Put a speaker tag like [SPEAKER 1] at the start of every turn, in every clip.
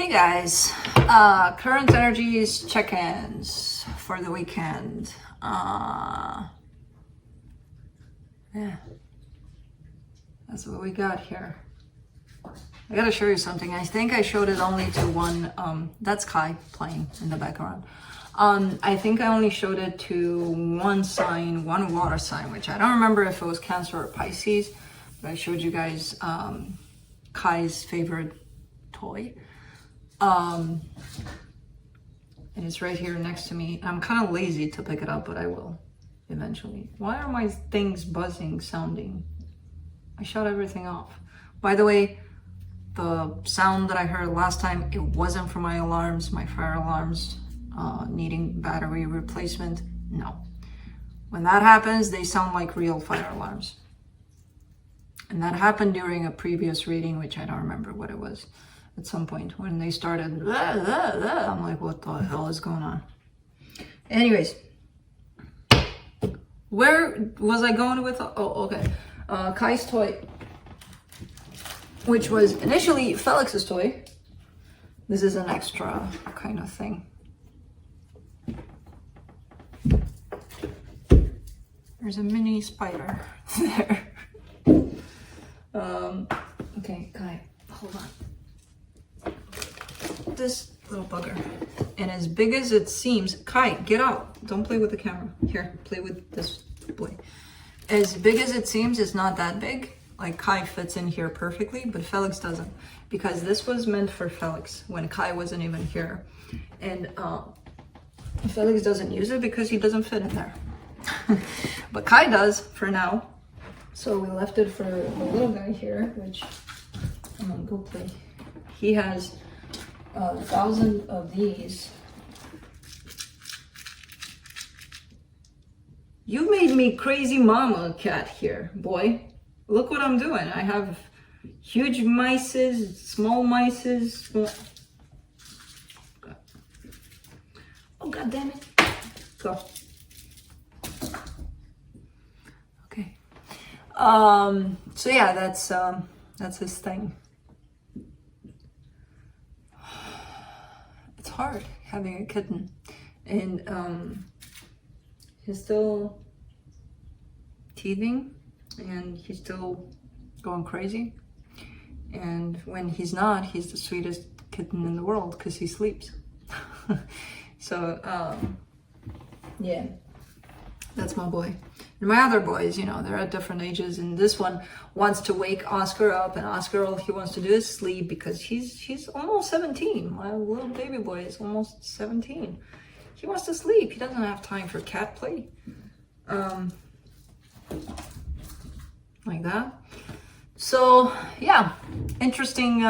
[SPEAKER 1] Hey guys, current energies check-ins for the weekend. Yeah, that's what we got here. I gotta show you something. I think I showed it only to one, that's Kai playing in the background. I think I only showed it to one sign, one water sign, which I don't remember if it was Cancer or Pisces, but I showed you guys Kai's favorite toy. And it's right here next to me. I'm kind of lazy to pick it up, but I will eventually. Why are my things buzzing, sounding? I shut everything off. By the way, the sound that I heard last time, it wasn't from my alarms, my fire alarms needing battery replacement. No. When that happens, they sound like real fire alarms. And that happened during a previous reading, which I don't remember what it was. At some point when they started, I'm like, what the hell is going on? Anyways, where was I going with? Oh, okay. Kai's toy, which was initially Felix's toy. This is an extra kind of thing. There's a mini spider there. Okay, Kai, hold on. This little bugger, and as big as it seems, Kai, get out, don't play with the camera. Here, play with this boy. As big as it seems, it's not that big. Like Kai fits in here perfectly, but Felix doesn't, because this was meant for Felix when Kai wasn't even here, and Felix doesn't use it because he doesn't fit in there. But Kai does for now, so we left it for the little guy here, which I'm gonna go play. He has 1,000 of these. You made me crazy mama cat here, boy. Look what I'm doing. I have huge mices, small mices. Oh, God damn it. Go. Okay. So yeah, that's his thing. It's hard having a kitten, and he's still teething and he's still going crazy, and when he's not, he's the sweetest kitten in the world because he sleeps. So yeah, that's my boy. And my other boys, you know, they're at different ages, and this one wants to wake Oscar up, and Oscar, all he wants to do is sleep because he's almost 17. My little baby boy is almost 17. He wants to sleep. He doesn't have time for cat play. Like that. So yeah, interesting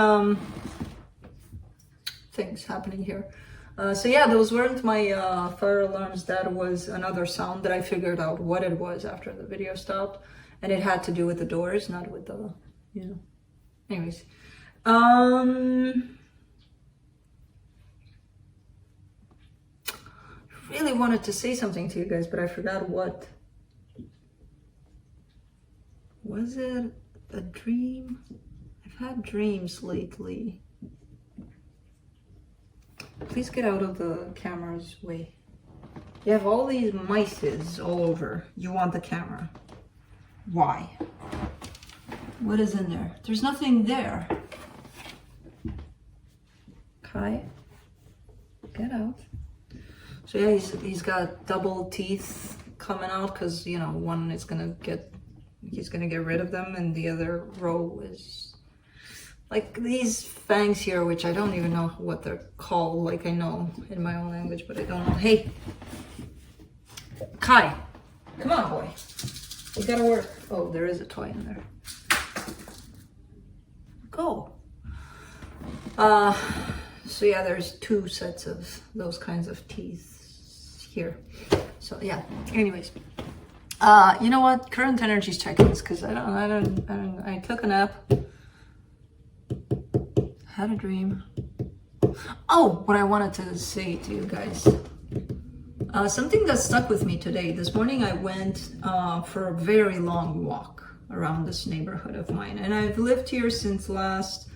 [SPEAKER 1] things happening here. So yeah, those weren't my fire alarms. That was another sound that I figured out what it was after the video stopped, and it had to do with the doors, not with the, you know. Anyways, really wanted to say something to you guys, but I forgot what. Was it a dream? I've had dreams lately. Please get out of the camera's way. You have all these mices all over. You want the camera. Why? What is in there? There's nothing there. Kai, get out. So yeah, he's got double teeth coming out because, you know, one is he's gonna get rid of them, and the other row is like these fangs here, which I don't even know what they're called. Like, I know in my own language, but I don't know. Hey, Kai, come on, boy. We gotta work. Oh, there is a toy in there. Go. So yeah, there's 2 sets of those kinds of teeth here. So yeah, anyways. You know what? Current energies check-ins, because I took a nap. Had a dream. Oh, what I wanted to say to you guys. Something that stuck with me today. This morning I went for a very long walk around this neighborhood of mine. And I've lived here since last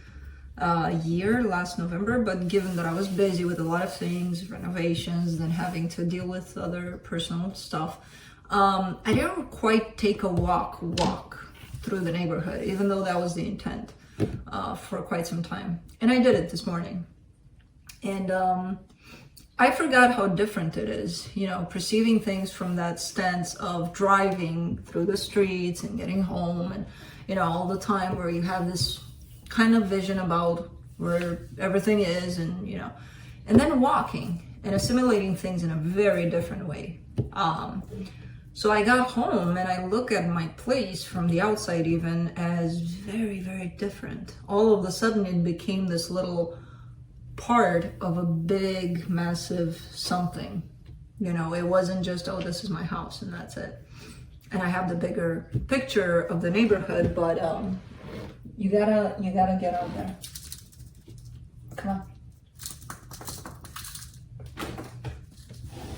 [SPEAKER 1] year, last November, but given that I was busy with a lot of things, renovations, then having to deal with other personal stuff, I didn't quite take a walk through the neighborhood, even though that was the intent for quite some time. And I did it this morning. And I forgot how different it is, you know, perceiving things from that stance of driving through the streets and getting home and, you know, all the time where you have this kind of vision about where everything is and, you know, and then walking and assimilating things in a very different way. So I got home and I look at my place from the outside even as very, very different. All of a sudden it became this little part of a big, massive something. You know, it wasn't just, oh, this is my house and that's it. And I have the bigger picture of the neighborhood, but you gotta get out there. Come on.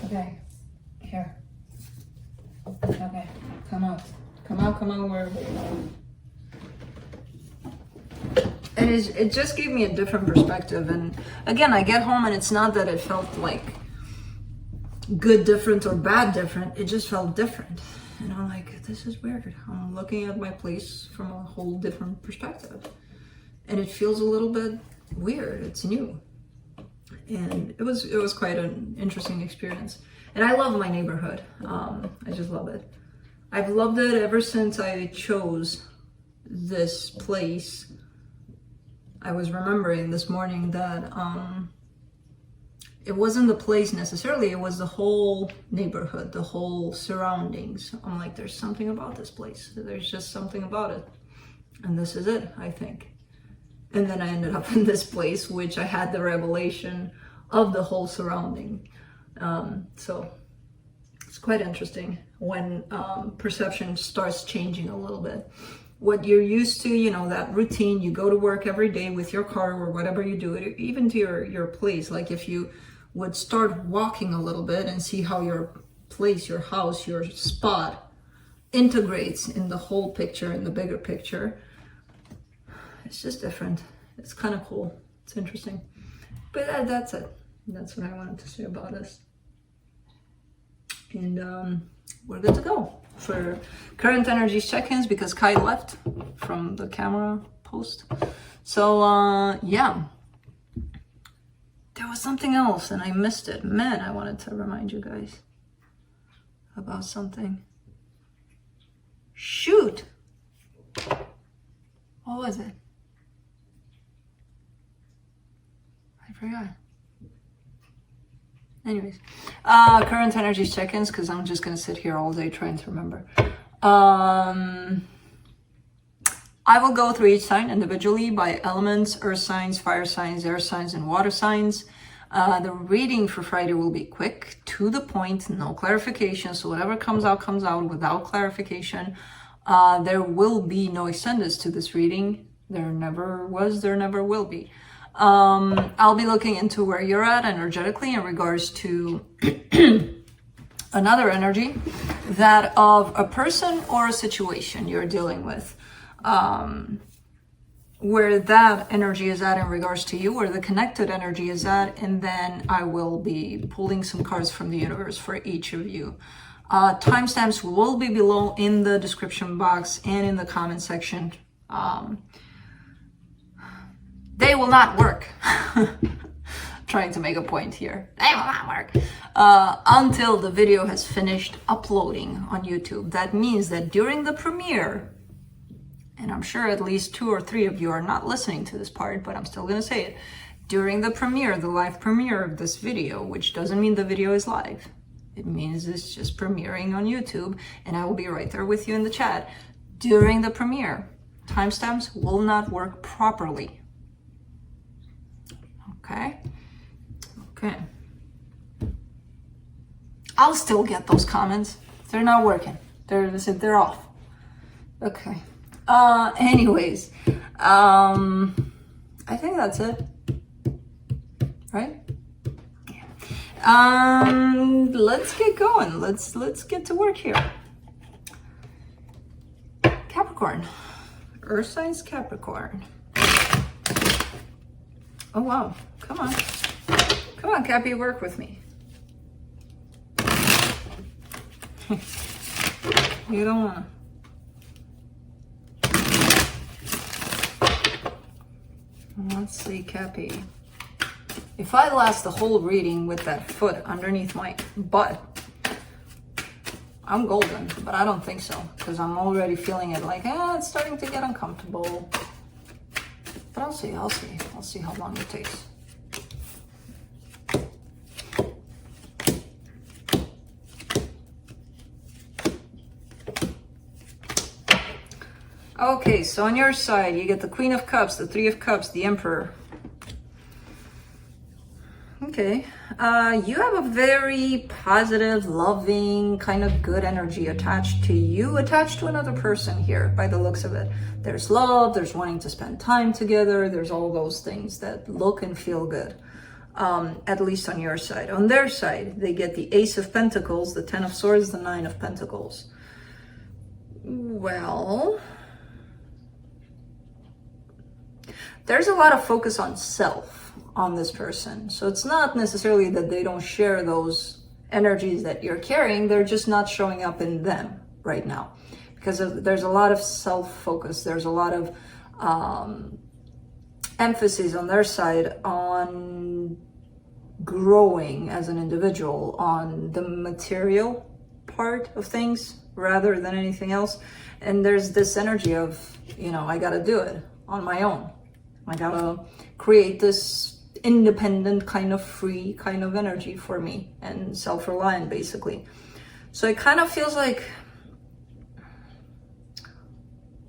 [SPEAKER 1] Okay, here. Okay, come out. Come on, wherever you are. And it just gave me a different perspective. And again, I get home and it's not that it felt like good different or bad different. It just felt different. And I'm like, this is weird. I'm looking at my place from a whole different perspective. And it feels a little bit weird. It's new. And it was quite an interesting experience. And I love my neighborhood. I just love it. I've loved it ever since I chose this place. I was remembering this morning that it wasn't the place necessarily, it was the whole neighborhood, the whole surroundings. I'm like, there's something about this place. There's just something about it. And this is it, I think. And then I ended up in this place, which I had the revelation of the whole surrounding. So it's quite interesting when perception starts changing a little bit. What you're used to, you know, that routine, you go to work every day with your car or whatever you do, even to your place. Like if you would start walking a little bit and see how your place, your house, your spot integrates in the whole picture, in the bigger picture, it's just different. It's kind of cool. It's interesting. But that's it. That's what I wanted to say about this. And we're good to go for current energies check-ins because Kai left from the camera post. So yeah, there was something else and I missed it. Man, I wanted to remind you guys about something. Shoot! What was it? I forgot. Anyways, current energies check-ins, because I'm just gonna sit here all day trying to remember. I will go through each sign individually by elements: earth signs, fire signs, air signs, and water signs. The reading for Friday will be quick, to the point, no clarification. So whatever comes out without clarification. There will be no extendeds to this reading. There never was, there never will be. I'll be looking into where you're at energetically in regards to another energy, that of a person or a situation you're dealing with, where that energy is at in regards to you, where the connected energy is at, and then I will be pulling some cards from the universe for each of you. Timestamps will be below in the description box and in the comment section. They will not work. Trying to make a point here. They will not work. Until the video has finished uploading on YouTube. That means that during the premiere, and I'm sure at least 2 or 3 of you are not listening to this part, but I'm still gonna say it. During the premiere, the live premiere of this video, which doesn't mean the video is live. It means it's just premiering on YouTube, and I will be right there with you in the chat. During the premiere, timestamps will not work properly. Okay. I'll still get those comments. They're not working. They're off. Okay. Anyways, I think that's it. Right? Yeah. Let's get going. Let's get to work here. Capricorn. Earth signs Capricorn. Oh, wow. Come on. Come on, Cappy, work with me. You don't want to. Let's see, Cappy. If I last the whole reading with that foot underneath my butt, I'm golden, but I don't think so, because I'm already feeling it like, it's starting to get uncomfortable. But I'll see. I'll see how long it takes. Okay, so on your side, you get the Queen of Cups, the Three of Cups, the Emperor. Okay, you have a very positive, loving, kind of good energy attached to you, attached to another person here, by the looks of it. There's love, there's wanting to spend time together, there's all those things that look and feel good, at least on your side. On their side, they get the Ace of Pentacles, the Ten of Swords, the Nine of Pentacles. Well, there's a lot of focus on self on this person. So it's not necessarily that they don't share those energies that you're carrying, they're just not showing up in them right now. Because there's a lot of self-focus, there's a lot of emphasis on their side on growing as an individual, on the material part of things rather than anything else. And there's this energy of, you know, I gotta do it on my own. I gotta create this independent kind of free kind of energy for me and self-reliant basically. So it kind of feels like,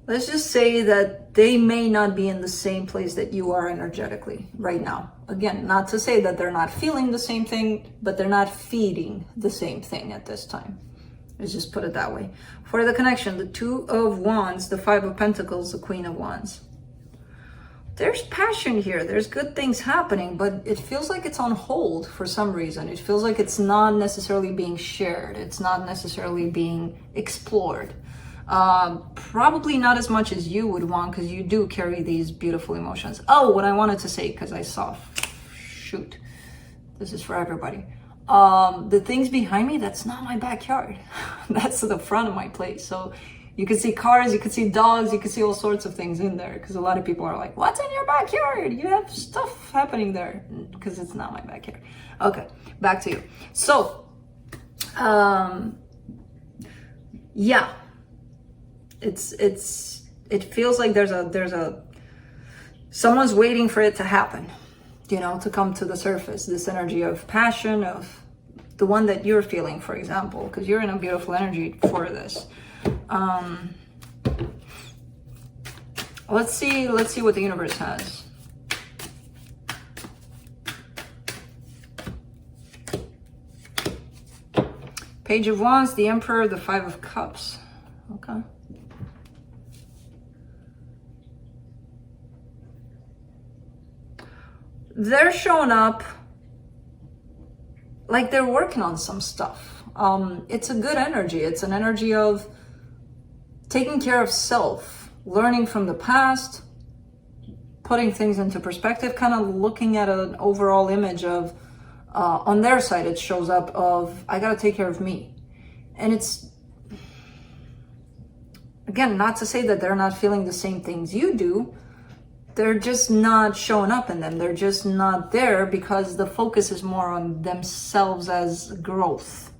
[SPEAKER 1] let's just say that they may not be in the same place that you are energetically right now. Again, not to say that they're not feeling the same thing, but they're not feeding the same thing at this time. Let's just put it that way. For the connection, the Two of Wands, the Five of Pentacles, the Queen of Wands. There's passion here, there's good things happening, but it feels like it's on hold for some reason. It feels like it's not necessarily being shared. It's not necessarily being explored. Probably not as much as you would want, because you do carry these beautiful emotions. Oh, what I wanted to say, because I saw, shoot, this is for everybody. The things behind me, that's not my backyard. That's the front of my place. So you can see cars, you can see dogs, you can see all sorts of things in there, because a lot of people are like, what's in your backyard? You have stuff happening there, because it's not my backyard. Okay, back to you. So, yeah, it feels like someone's waiting for it to happen, you know, to come to the surface, this energy of passion, of the one that you're feeling, for example, because you're in a beautiful energy for this. Let's see what the universe has. Page of Wands, the Emperor, the Five of Cups. Okay. They're showing up like they're working on some stuff. It's a good energy. It's an energy of taking care of self, learning from the past, putting things into perspective, kind of looking at an overall image of, on their side, it shows up of, I gotta take care of me. And it's, again, not to say that they're not feeling the same things you do, they're just not showing up in them. They're just not there because the focus is more on themselves as growth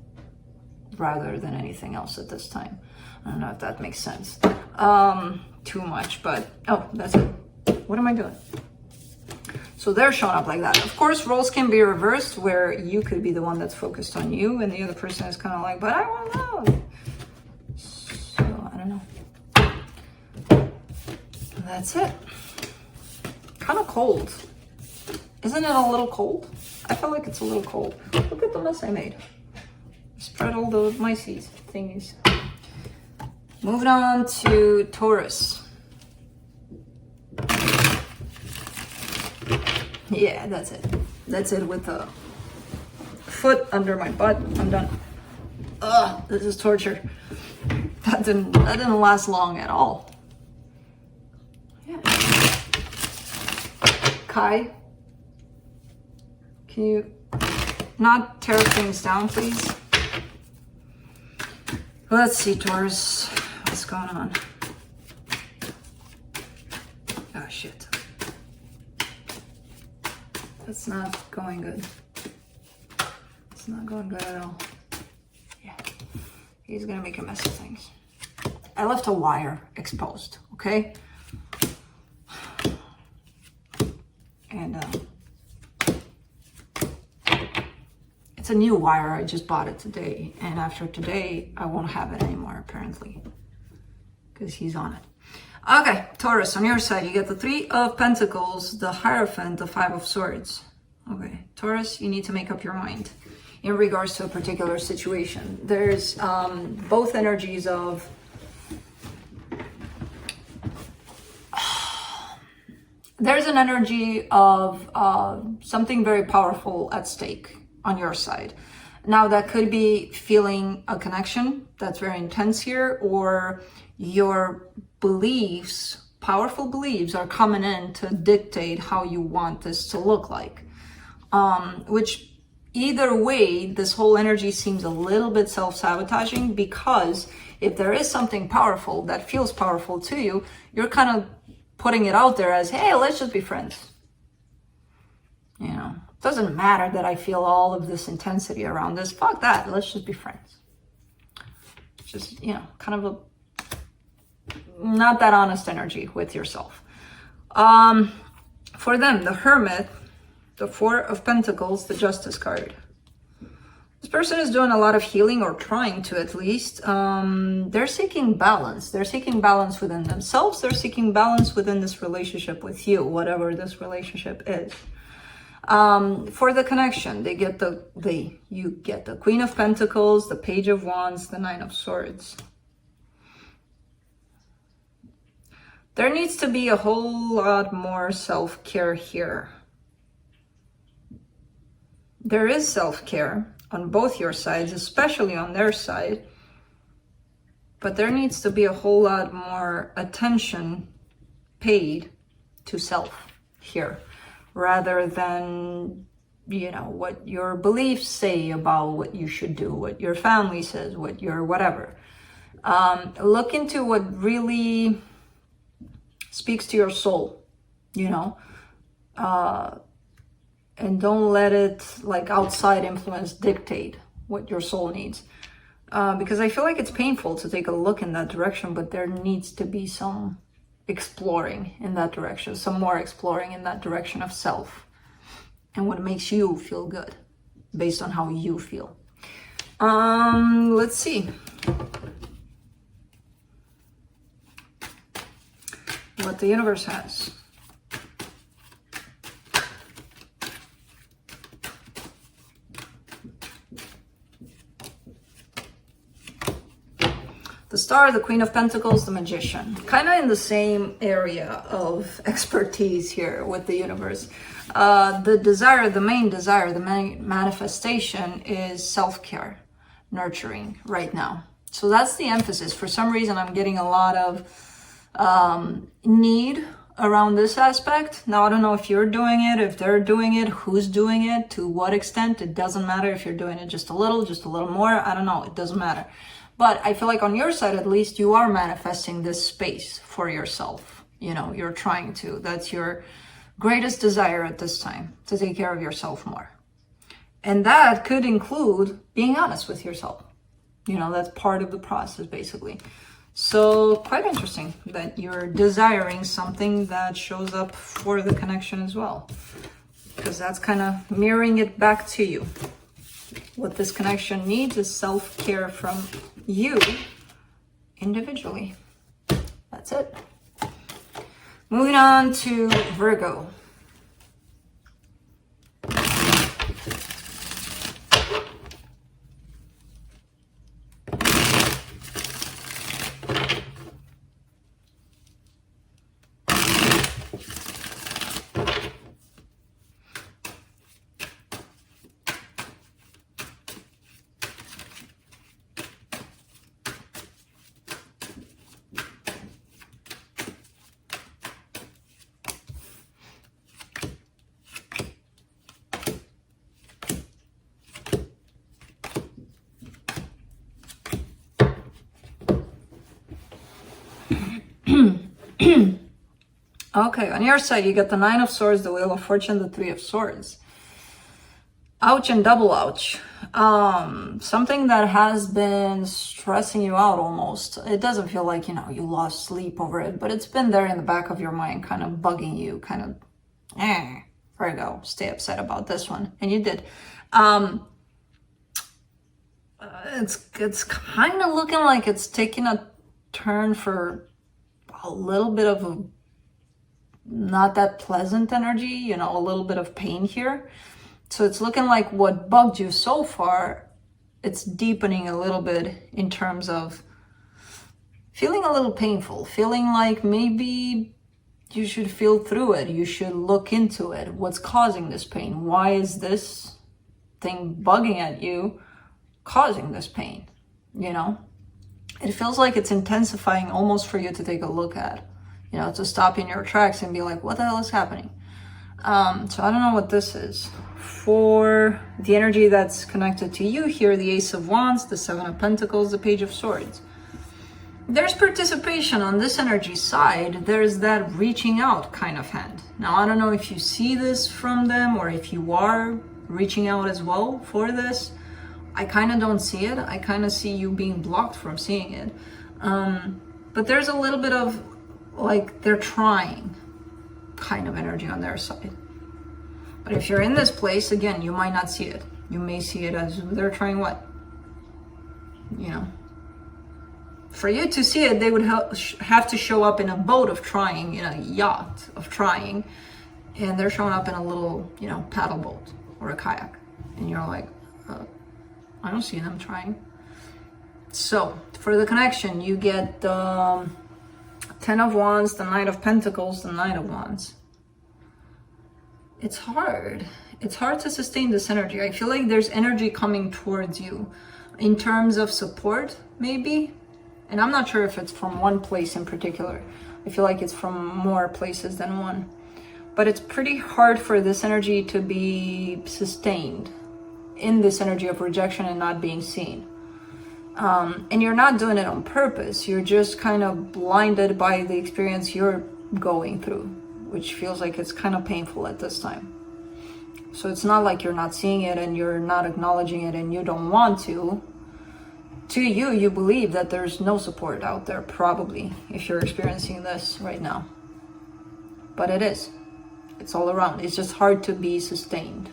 [SPEAKER 1] rather than anything else at this time. I don't know if that makes sense. Too much, but, oh, that's it. What am I doing? So they're showing up like that. Of course, roles can be reversed where you could be the one that's focused on you and the other person is kind of like, but I want love. So, I don't know. That's it. Kind of cold. Isn't it a little cold? I feel like it's a little cold. Look at the mess I made. Spread all the myces thingies. Moving on to Taurus. Yeah, that's it. That's it with the foot under my butt. I'm done. Ugh, this is torture. That didn't last long at all. Yeah. Kai, Can you not tear things down, please? Let's see, Taurus. What's going on? Oh, shit. That's not going good. It's not going good at all. Yeah. He's gonna make a mess of things. I left a wire exposed, okay? And it's a new wire. I just bought it today. And after today, I won't have it anymore, apparently. Because he's on it. Okay, Taurus, on your side, you get the 3 of Pentacles, the Hierophant, the 5 of Swords. Okay, Taurus, you need to make up your mind in regards to a particular situation. There's both energies of there's an energy of something very powerful at stake on your side. Now, that could be feeling a connection that's very intense here, or your beliefs, powerful beliefs, are coming in to dictate how you want this to look like. Which either way, this whole energy seems a little bit self-sabotaging, because if there is something powerful that feels powerful to you, you're kind of putting it out there as, hey, let's just be friends. You know, it doesn't matter that I feel all of this intensity around this. Fuck that. Let's just be friends. Just, you know, kind of a not that honest energy with yourself. For them, the Hermit, the 4 of Pentacles, the Justice card. This person is doing a lot of healing, or trying to at least. They're seeking balance. They're seeking balance within themselves. They're seeking balance within this relationship with you, whatever this relationship is. For the connection, you get the Queen of Pentacles, the Page of Wands, the 9 of Swords. There needs to be a whole lot more self-care here. There is self-care on both your sides, especially on their side. But there needs to be a whole lot more attention paid to self here, rather than, you know, what your beliefs say about what you should do, what your family says, what your whatever. Look into what really speaks to your soul, you know, and don't let it, like, outside influence dictate what your soul needs. Because I feel like it's painful to take a look in that direction, but there needs to be some exploring in that direction, some more exploring in that direction of self and what makes you feel good based on how you feel. Let's see what the universe has. The Star, the Queen of Pentacles, the Magician. Kind of in the same area of expertise here with the universe. The desire, the main desire, the main manifestation is self-care, nurturing right now. So that's the emphasis. For some reason, I'm getting a lot of need around this aspect. Now, I don't know if you're doing it, if they're doing it, who's doing it, to what extent. It doesn't matter if you're doing it just a little more. I don't know. It doesn't matter. But I feel like on your side, at least, you are manifesting this space for yourself. You know, you're trying to. That's your greatest desire at this time, to take care of yourself more. And that could include being honest with yourself. You know, that's part of the process, basically. So quite interesting that you're desiring something that shows up for the connection as well, because that's kind of mirroring it back to you. What this connection needs is self-care from you individually. That's it. Moving on to Virgo. Okay, on your side, you get the Nine of Swords, the Wheel of Fortune, the Three of Swords. Ouch and double ouch. Something that has been stressing you out almost. It doesn't feel like, you know, you lost sleep over it, but it's been there in the back of your mind, kind of bugging you, kind of, Virgo, stay upset about this one. And you did. It's kind of looking like it's taking a turn for a little bit of a not that pleasant energy, you know, a little bit of pain here. So it's looking like what bugged you so far, it's deepening a little bit in terms of feeling a little painful, feeling like maybe you should feel through it. You should look into it. What's causing this pain? Why is this thing bugging at you causing this pain? You know, it feels like it's intensifying almost for you to take a look at, you know, to stop in your tracks and be like, what the hell is happening? So I don't know what this is. For the energy that's connected to you here, the Ace of Wands, the Seven of Pentacles, the Page of Swords. There's participation on this energy side. There's that reaching out kind of hand. Now, I don't know if you see this from them or if you are reaching out as well for this. I kind of don't see it. I kind of see you being blocked from seeing it. But there's a little bit of like they're trying kind of energy on their side. But if you're in this place, again, you might not see it. You may see it as they're trying what? You know, for you to see it, they would have to show up in a boat of trying, in a yacht of trying, and they're showing up in a little, you know, paddle boat or a kayak. And you're like, I don't see them trying. So for the connection, you get the Ten of Wands, the Knight of Pentacles, the Knight of Wands. It's hard. It's hard to sustain this energy. I feel like there's energy coming towards you in terms of support, maybe. And I'm not sure if it's from one place in particular. I feel like it's from more places than one. But it's pretty hard for this energy to be sustained in this energy of rejection and not being seen. And you're not doing it on purpose. You're just kind of blinded by the experience you're going through, which feels like it's kind of painful at this time. So it's not like you're not seeing it and you're not acknowledging it and you don't want to. To you, you believe that there's no support out there, probably, if you're experiencing this right now. But it is. It's all around. It's just hard to be sustained.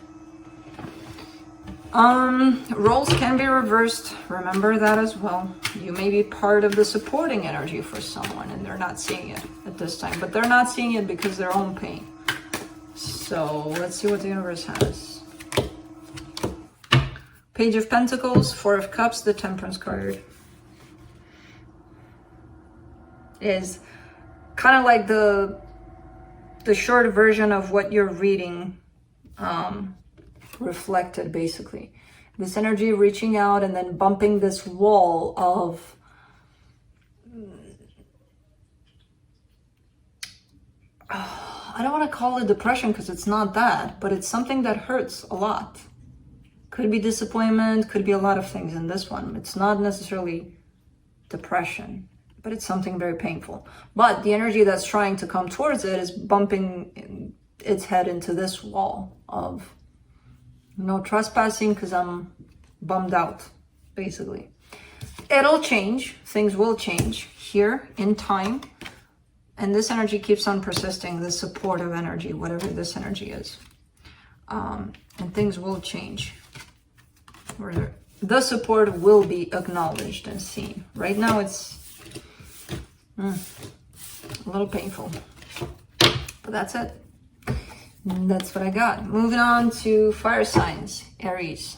[SPEAKER 1] Roles can be reversed. Remember that as well. You may be part of the supporting energy for someone and they're not seeing it at this time, but they're not seeing it because of their own pain. So let's see what the universe has. Page of Pentacles, Four of Cups, the Temperance card. Is kind of like the short version of what you're reading reflected, basically. This energy reaching out and then bumping this wall of I don't want to call it depression because it's not that, but it's something that hurts a lot. Could be disappointment, could be a lot of things in this one. It's not necessarily depression, but it's something very painful. But the energy that's trying to come towards it is bumping its head into this wall of no trespassing because I'm bummed out, basically. It'll change. Things will change here in time. And this energy keeps on persisting, the supportive energy, whatever this energy is. And things will change. The support will be acknowledged and seen. Right now it's a little painful. But that's it. That's what I got. Moving on to fire signs, Aries.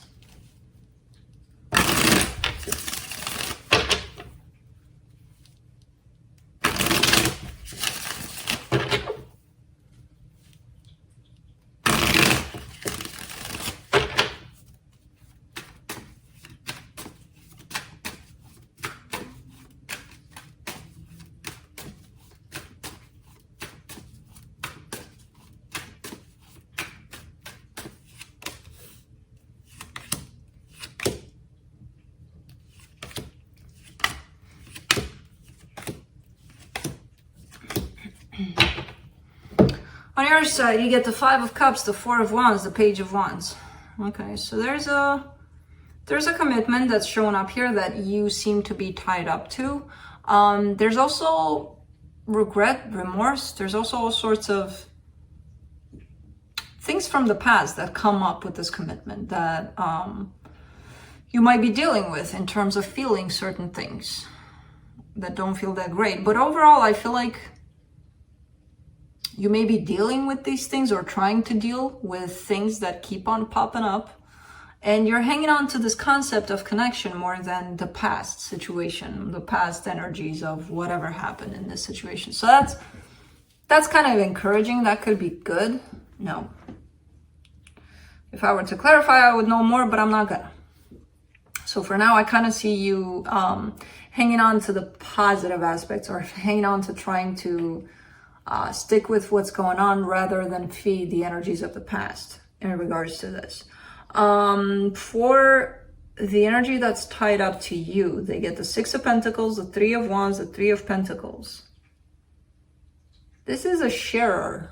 [SPEAKER 1] your side, you get the Five of Cups, the Four of Wands, the Page of Wands. Okay, so there's a commitment that's showing up here that you seem to be tied up to. There's also regret, remorse. There's also all sorts of things from the past that come up with this commitment that you might be dealing with in terms of feeling certain things that don't feel that great. But overall, I feel like you may be dealing with these things or trying to deal with things that keep on popping up. And you're hanging on to this concept of connection more than the past situation, the past energies of whatever happened in this situation. So that's kind of encouraging. That could be good. No. If I were to clarify, I would know more, but I'm not gonna. So for now, I kind of see you hanging on to the positive aspects, or hanging on to trying to stick with what's going on rather than feed the energies of the past in regards to this. For the energy that's tied up to you, they get the Six of Pentacles, the Three of Wands, the Three of Pentacles. This is a sharer.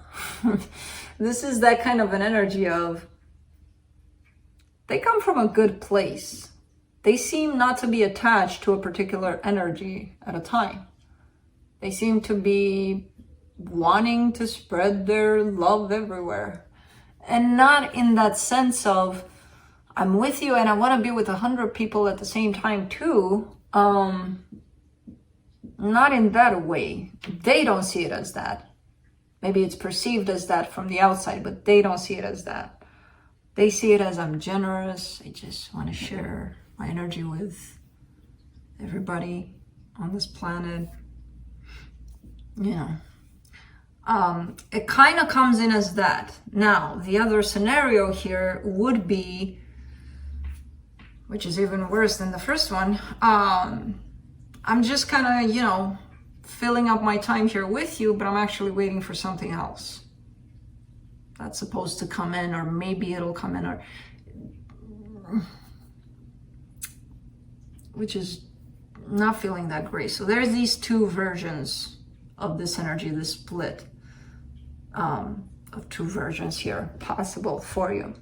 [SPEAKER 1] This is that kind of an energy of, they come from a good place. They seem not to be attached to a particular energy at a time. They seem to be wanting to spread their love everywhere. And not in that sense of, I'm with you and I want to be with 100 people at the same time too. Not in that way. They don't see it as that. Maybe it's perceived as that from the outside, but they don't see it as that. They see it as, I'm generous. I just want to share my energy with everybody on this planet. You know. It kind of comes in as that. Now, the other scenario here would be, which is even worse than the first one, I'm just kind of, you know, filling up my time here with you, but I'm actually waiting for something else that's supposed to come in, or maybe it'll come in, or which is not feeling that great. So there's these two versions of this energy, this split of two versions here possible for you.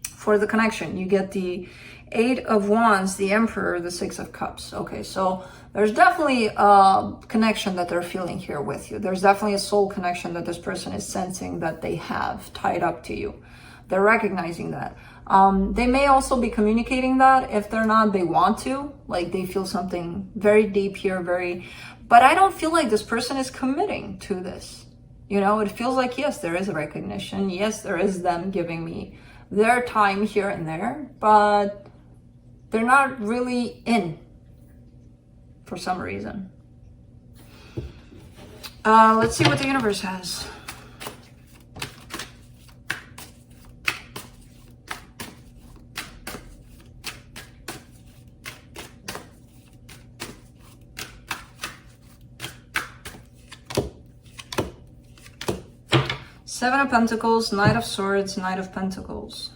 [SPEAKER 1] For the connection, you get the Eight of Wands, the Emperor, the Six of Cups. Okay, so there's definitely a connection that they're feeling here with you. There's definitely a soul connection that this person is sensing that they have tied up to you. They're recognizing that. They may also be communicating that. If they're not, they want to. Like, they feel something very deep here, but I don't feel like this person is committing to this. You know, it feels like, yes, there is a recognition. Yes, there is them giving me their time here and there, but they're not really in for some reason. Let's see what the universe has. Seven of Pentacles, Knight of Swords, Knight of Pentacles.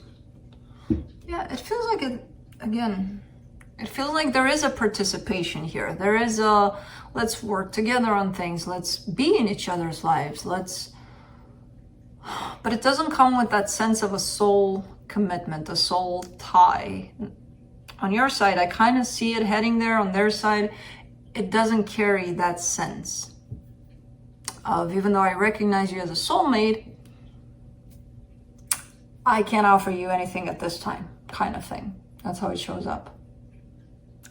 [SPEAKER 1] Yeah, it feels like it, again, it feels like there is a participation here. There is a, let's work together on things. Let's be in each other's lives. But it doesn't come with that sense of a soul commitment, a soul tie. On your side, I kind of see it heading there. On their side, it doesn't carry that sense of, even though I recognize you as a soulmate, I can't offer you anything at this time, kind of thing. That's how it shows up.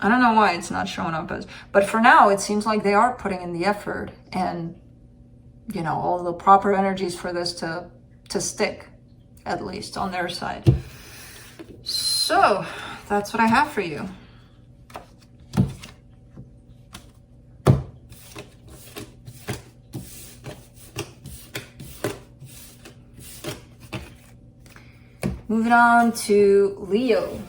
[SPEAKER 1] I don't know why it's not showing up as, but for now, it seems like they are putting in the effort and, you know, all the proper energies for this to stick, at least on their side. So that's what I have for you. Moving on to Leo.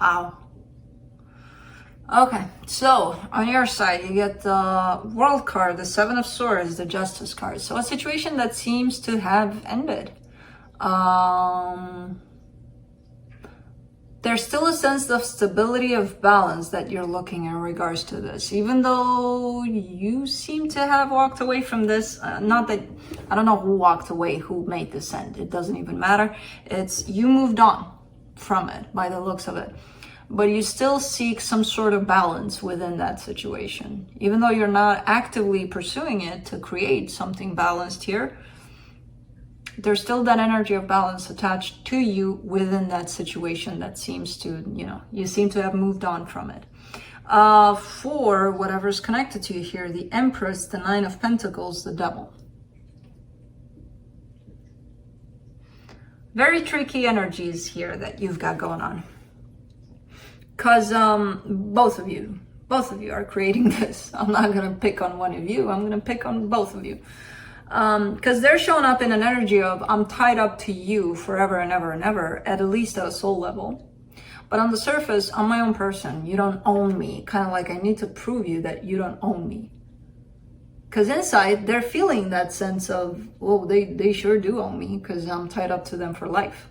[SPEAKER 1] Wow. Okay, so on your side, you get the World card, the Seven of Swords, the Justice card. So a situation that seems to have ended. There's still a sense of stability, of balance that you're looking in regards to this, even though you seem to have walked away from this. Not that, I don't know who walked away, who made this end. It doesn't even matter. It's you moved on from it by the looks of it. But you still seek some sort of balance within that situation. Even though you're not actively pursuing it to create something balanced here, there's still that energy of balance attached to you within that situation that seems to, you know, you seem to have moved on from it. For whatever's connected to you here, the Empress, the Nine of Pentacles, the Devil. Very tricky energies here that you've got going on. Because both of you are creating this. I'm not going to pick on one of you. I'm going to pick on both of you. Because they're showing up in an energy of, I'm tied up to you forever and ever and ever, at least at a soul level. But on the surface, I'm my own person. You don't own me. Kind of like I need to prove you that you don't own me. Because inside, they're feeling that sense of, oh, they sure do own me because I'm tied up to them for life.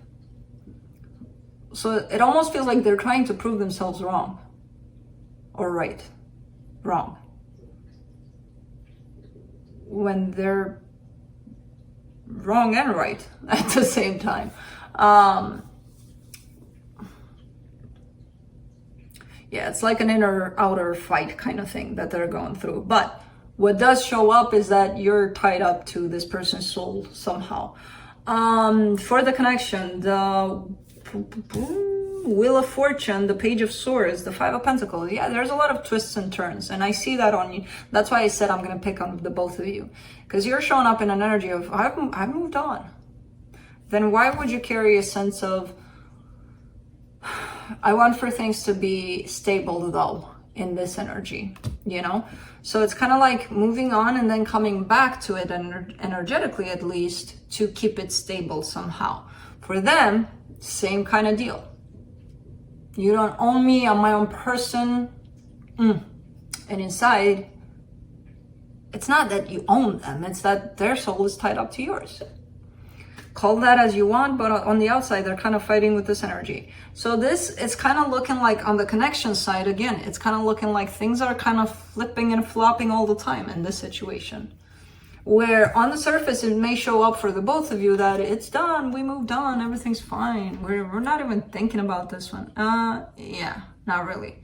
[SPEAKER 1] So it almost feels like they're trying to prove themselves wrong. Or right. Wrong. When they're wrong and right at the same time. Yeah, it's like an inner-outer fight kind of thing that they're going through. But what does show up is that you're tied up to this person's soul somehow. For the connection, the Wheel of Fortune, the Page of Swords, the Five of Pentacles. Yeah, there's a lot of twists and turns, and I see that on you. That's why I said I'm going to pick on the both of you, because you're showing up in an energy of I've moved on. Then why would you carry a sense of I want for things to be stable though in this energy, you know? So it's kind of like moving on and then coming back to it energetically, at least, to keep it stable somehow. For them, same kind of deal. You don't own me, I'm my own person. And inside, it's not that you own them, it's that their soul is tied up to yours. Call that as you want, but on the outside, they're kind of fighting with this energy. So this, it's kind of looking like on the connection side, again, it's kind of looking like things are kind of flipping and flopping all the time in this situation. Where on the surface, it may show up for the both of you that it's done, we moved on, everything's fine. We're not even thinking about this one. Yeah, not really.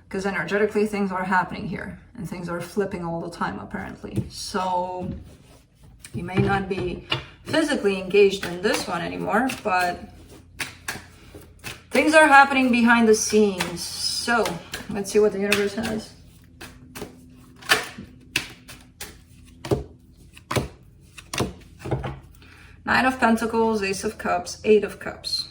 [SPEAKER 1] Because energetically, things are happening here. And things are flipping all the time, apparently. So you may not be physically engaged in this one anymore, but things are happening behind the scenes. So let's see what the universe has. Nine of Pentacles, Ace of Cups, Eight of Cups.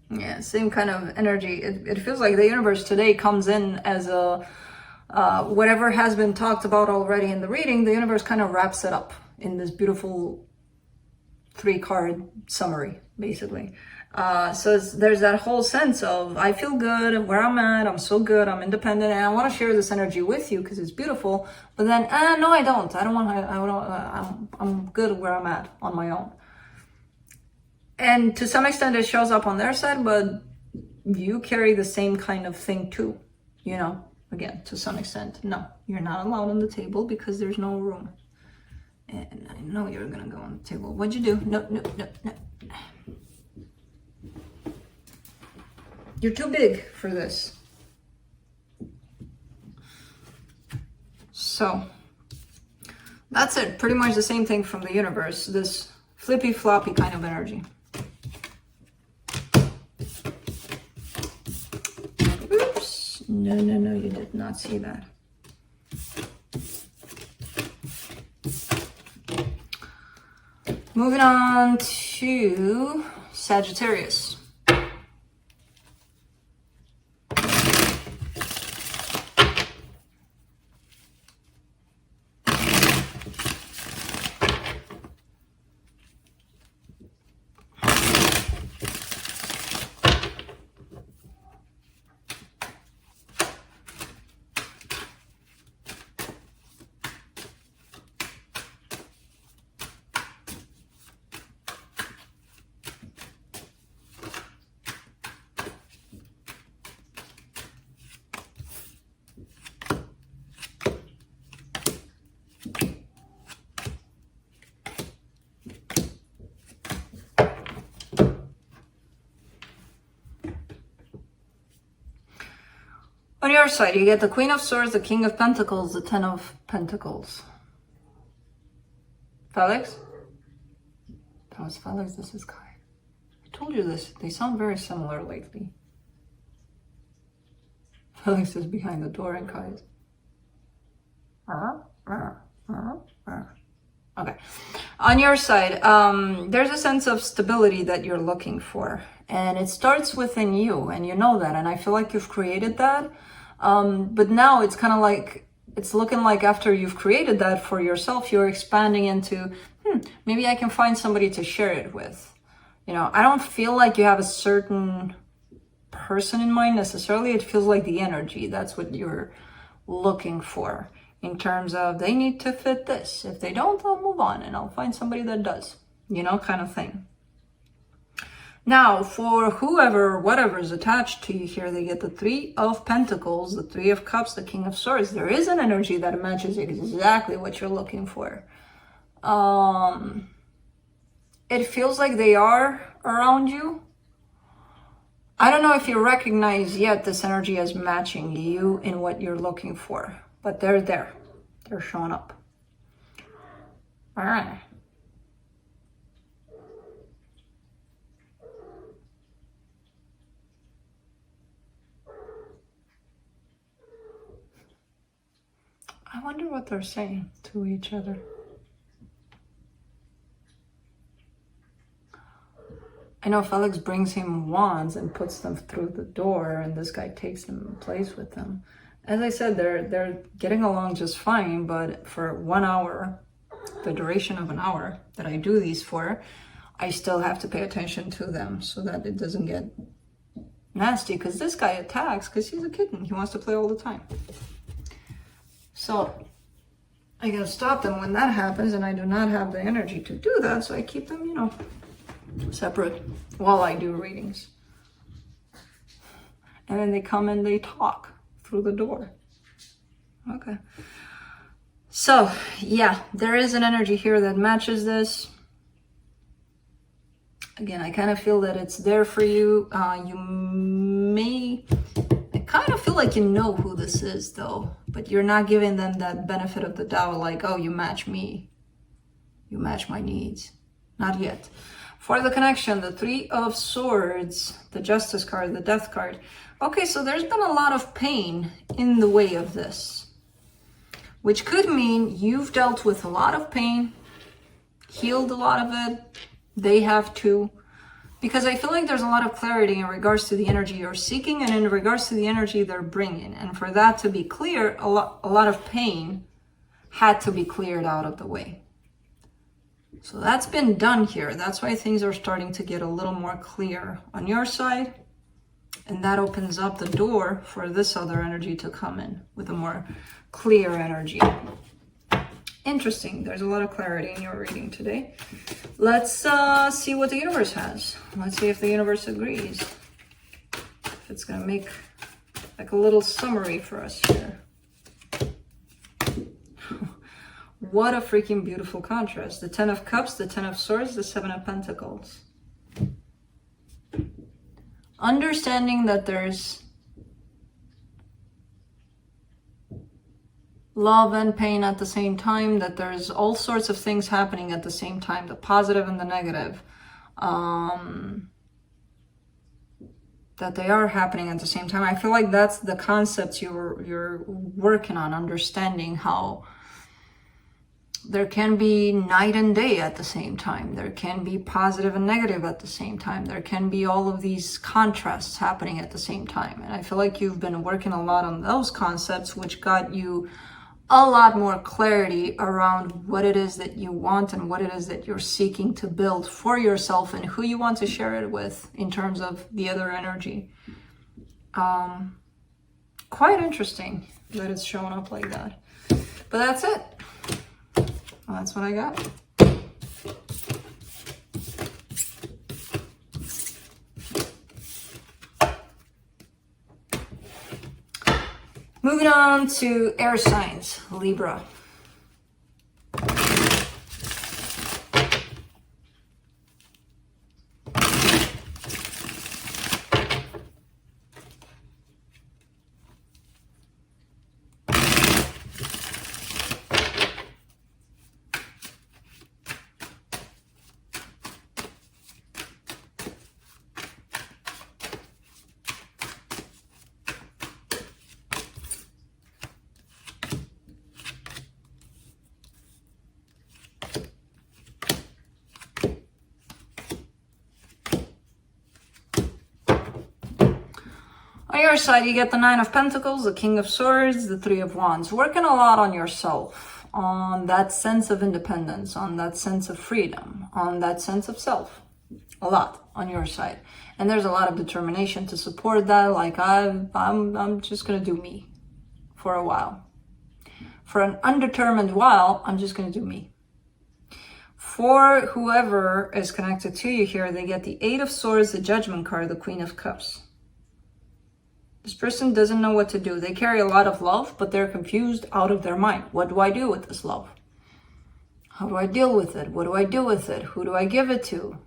[SPEAKER 1] Yeah, same kind of energy. It feels like the universe today comes in as a whatever has been talked about already in the reading, the universe kind of wraps it up in this beautiful 3-card summary, basically. So there's that whole sense of, I feel good where I'm at, I'm so good, I'm independent, and I want to share this energy with you because it's beautiful, but then, no, I don't want, I'm good where I'm at on my own. And to some extent it shows up on their side, but you carry the same kind of thing too, you know? Again, to some extent, no, you're not allowed on the table because there's no room. And I know you're gonna go on the table. What'd you do? No. You're too big for this. So, that's it. Pretty much the same thing from the universe. This flippy floppy kind of energy. No, you did not see that. Moving on to Sagittarius. your side, you get the Queen of Swords, the King of Pentacles, the Ten of Pentacles. Felix? That was Felix, this is Kai. I told you this, they sound very similar lately. Felix is behind the door and Kai is... Okay. On your side, there's a sense of stability that you're looking for. And it starts within you, and you know that. And I feel like you've created that. But now it's kind of like, it's looking like after you've created that for yourself, you're expanding into, maybe I can find somebody to share it with. You know, I don't feel like you have a certain person in mind necessarily. It feels like the energy. That's what you're looking for in terms of they need to fit this. If they don't, I'll move on and I'll find somebody that does, you know, kind of thing. Now, for whoever, whatever is attached to you here, they get the Three of Pentacles, the Three of Cups, the King of Swords. There is an energy that matches exactly what you're looking for. It feels like they are around you. I don't know if you recognize yet this energy as matching you in what you're looking for, but they're there. They're showing up. All right. I wonder what they're saying to each other. I know Felix brings him wands and puts them through the door, and this guy takes them and plays with them. As I said, they're getting along just fine, but for 1 hour, the duration of an hour that I do these for, I still have to pay attention to them so that it doesn't get nasty, because this guy attacks because he's a kitten. He wants to play all the time. So I gotta stop them when that happens, and I do not have the energy to do that, so I keep them, you know, separate while I do readings. And then they come and they talk through the door. Okay. So, yeah, there is an energy here that matches this. Again, I kind of feel that it's there for you. You may... I kind of feel like you know who this is, though. But you're not giving them that benefit of the doubt, like, oh, you match me. You match my needs. Not yet. For the connection, the Three of Swords, the Justice card, the Death card. Okay, so there's been a lot of pain in the way of this, which could mean you've dealt with a lot of pain, healed a lot of it. They have too, because I feel like there's a lot of clarity in regards to the energy you're seeking and in regards to the energy they're bringing. And for that to be clear, a lot of pain had to be cleared out of the way. So that's been done here. That's why things are starting to get a little more clear on your side. And that opens up the door for this other energy to come in with a more clear energy. Interesting. There's a lot of clarity in your reading today. Let's see what the universe has. Let's see if the universe agrees. If it's going to make like a little summary for us here. What a freaking beautiful contrast. The Ten of Cups, the Ten of Swords, the Seven of Pentacles. Understanding that there's love and pain at the same time, that there's all sorts of things happening at the same time, the positive and the negative. That they are happening at the same time. I feel like that's the concepts you're working on, understanding how there can be night and day at the same time. There can be positive and negative at the same time. There can be all of these contrasts happening at the same time. And I feel like you've been working a lot on those concepts, which got you a lot more clarity around what it is that you want and what it is that you're seeking to build for yourself and who you want to share it with in terms of the other energy. Quite interesting that it's showing up like that. But that's it. Well, that's what I got. Moving on to air signs, Libra. your side, you get the Nine of Pentacles, the King of Swords, the Three of Wands. Working a lot on yourself, on that sense of independence, on that sense of freedom, on that sense of self. A lot on your side. And there's a lot of determination to support that. Like, I'm just going to do me for a while. For an undetermined while, I'm just going to do me. For whoever is connected to you here, they get the Eight of Swords, the Judgment card, the Queen of Cups. This person doesn't know what to do. They carry a lot of love, but they're confused out of their mind. What do I do with this love? How do I deal with it? What do I do with it? Who do I give it to?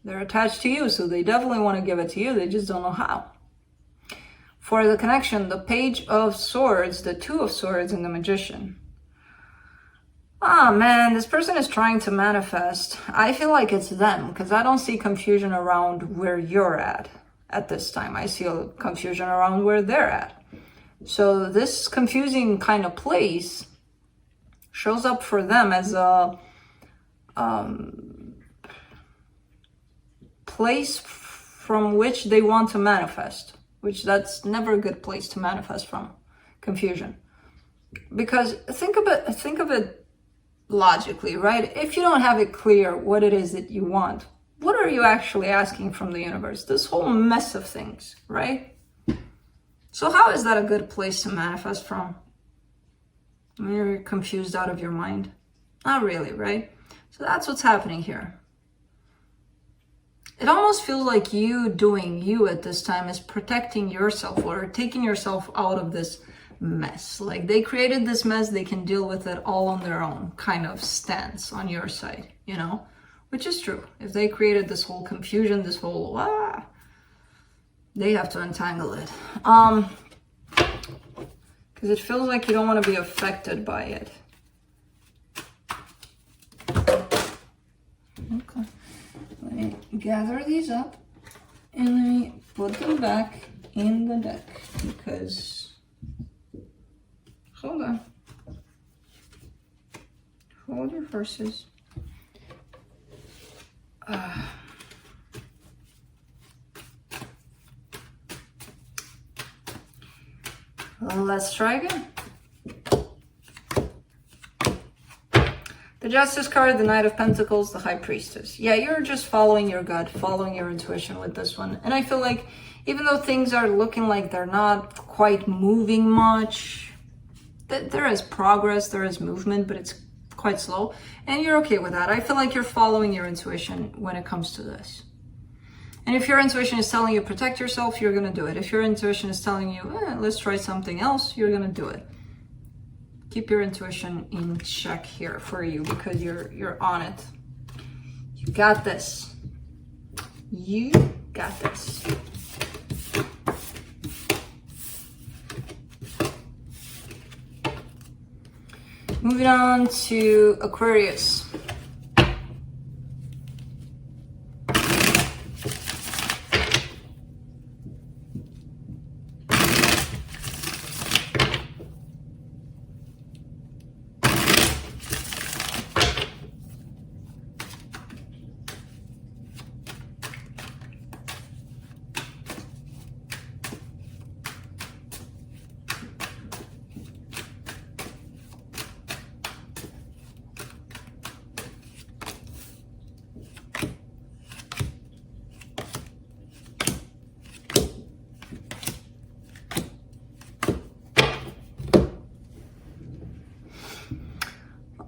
[SPEAKER 1] They're attached to you, so they definitely want to give it to you. They just don't know how. For the connection, the Page of Swords, the Two of Swords, and the Magician. Ah, man, this person is trying to manifest. I feel like it's them, because I don't see confusion around where you're at this time. I see a confusion around where they're at. So this confusing kind of place shows up for them as a place from which they want to manifest, which that's never a good place to manifest from. Confusion. Because think of it logically, right? If you don't have it clear what it is that you want, what are you actually asking from the universe? This whole mess of things, right? So how is that a good place to manifest from? When you're confused out of your mind? Not really, right? So that's what's happening here. It almost feels like you doing you at this time is protecting yourself or taking yourself out of this mess. Like they created this mess, they can deal with it all on their own kind of stance on your side, you know? Which is true. If they created this whole confusion, this whole they have to untangle it. Because it feels like you don't want to be affected by it. Okay. Let me gather these up and let me put them back in the deck because, hold on. Hold your horses. Let's try again. The Justice card, the Knight of Pentacles, the High Priestess. Yeah, you're just following your gut, following your intuition with this one. And I feel like even though things are looking like they're not quite moving much, there is progress, there is movement, but it's quite slow. And you're okay with that. I feel like you're following your intuition when it comes to this. And if your intuition is telling you protect yourself, you're going to do it. If your intuition is telling you, let's try something else, you're going to do it. Keep your intuition in check here for you because you're on it. You got this. You got this. Moving on to Aquarius.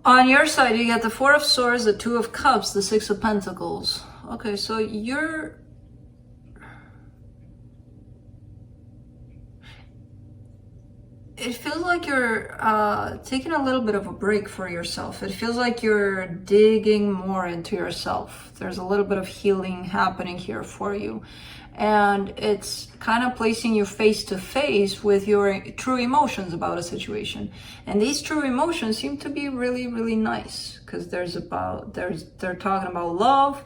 [SPEAKER 1] On your side, you get the Four of Swords, the Two of Cups, the Six of Pentacles. Okay, so it feels like you're taking a little bit of a break for yourself. It feels like you're digging more into yourself. There's a little bit of healing happening here for you. And it's kind of placing you face to face with your true emotions about a situation. And these true emotions seem to be really, really nice because they're talking about love.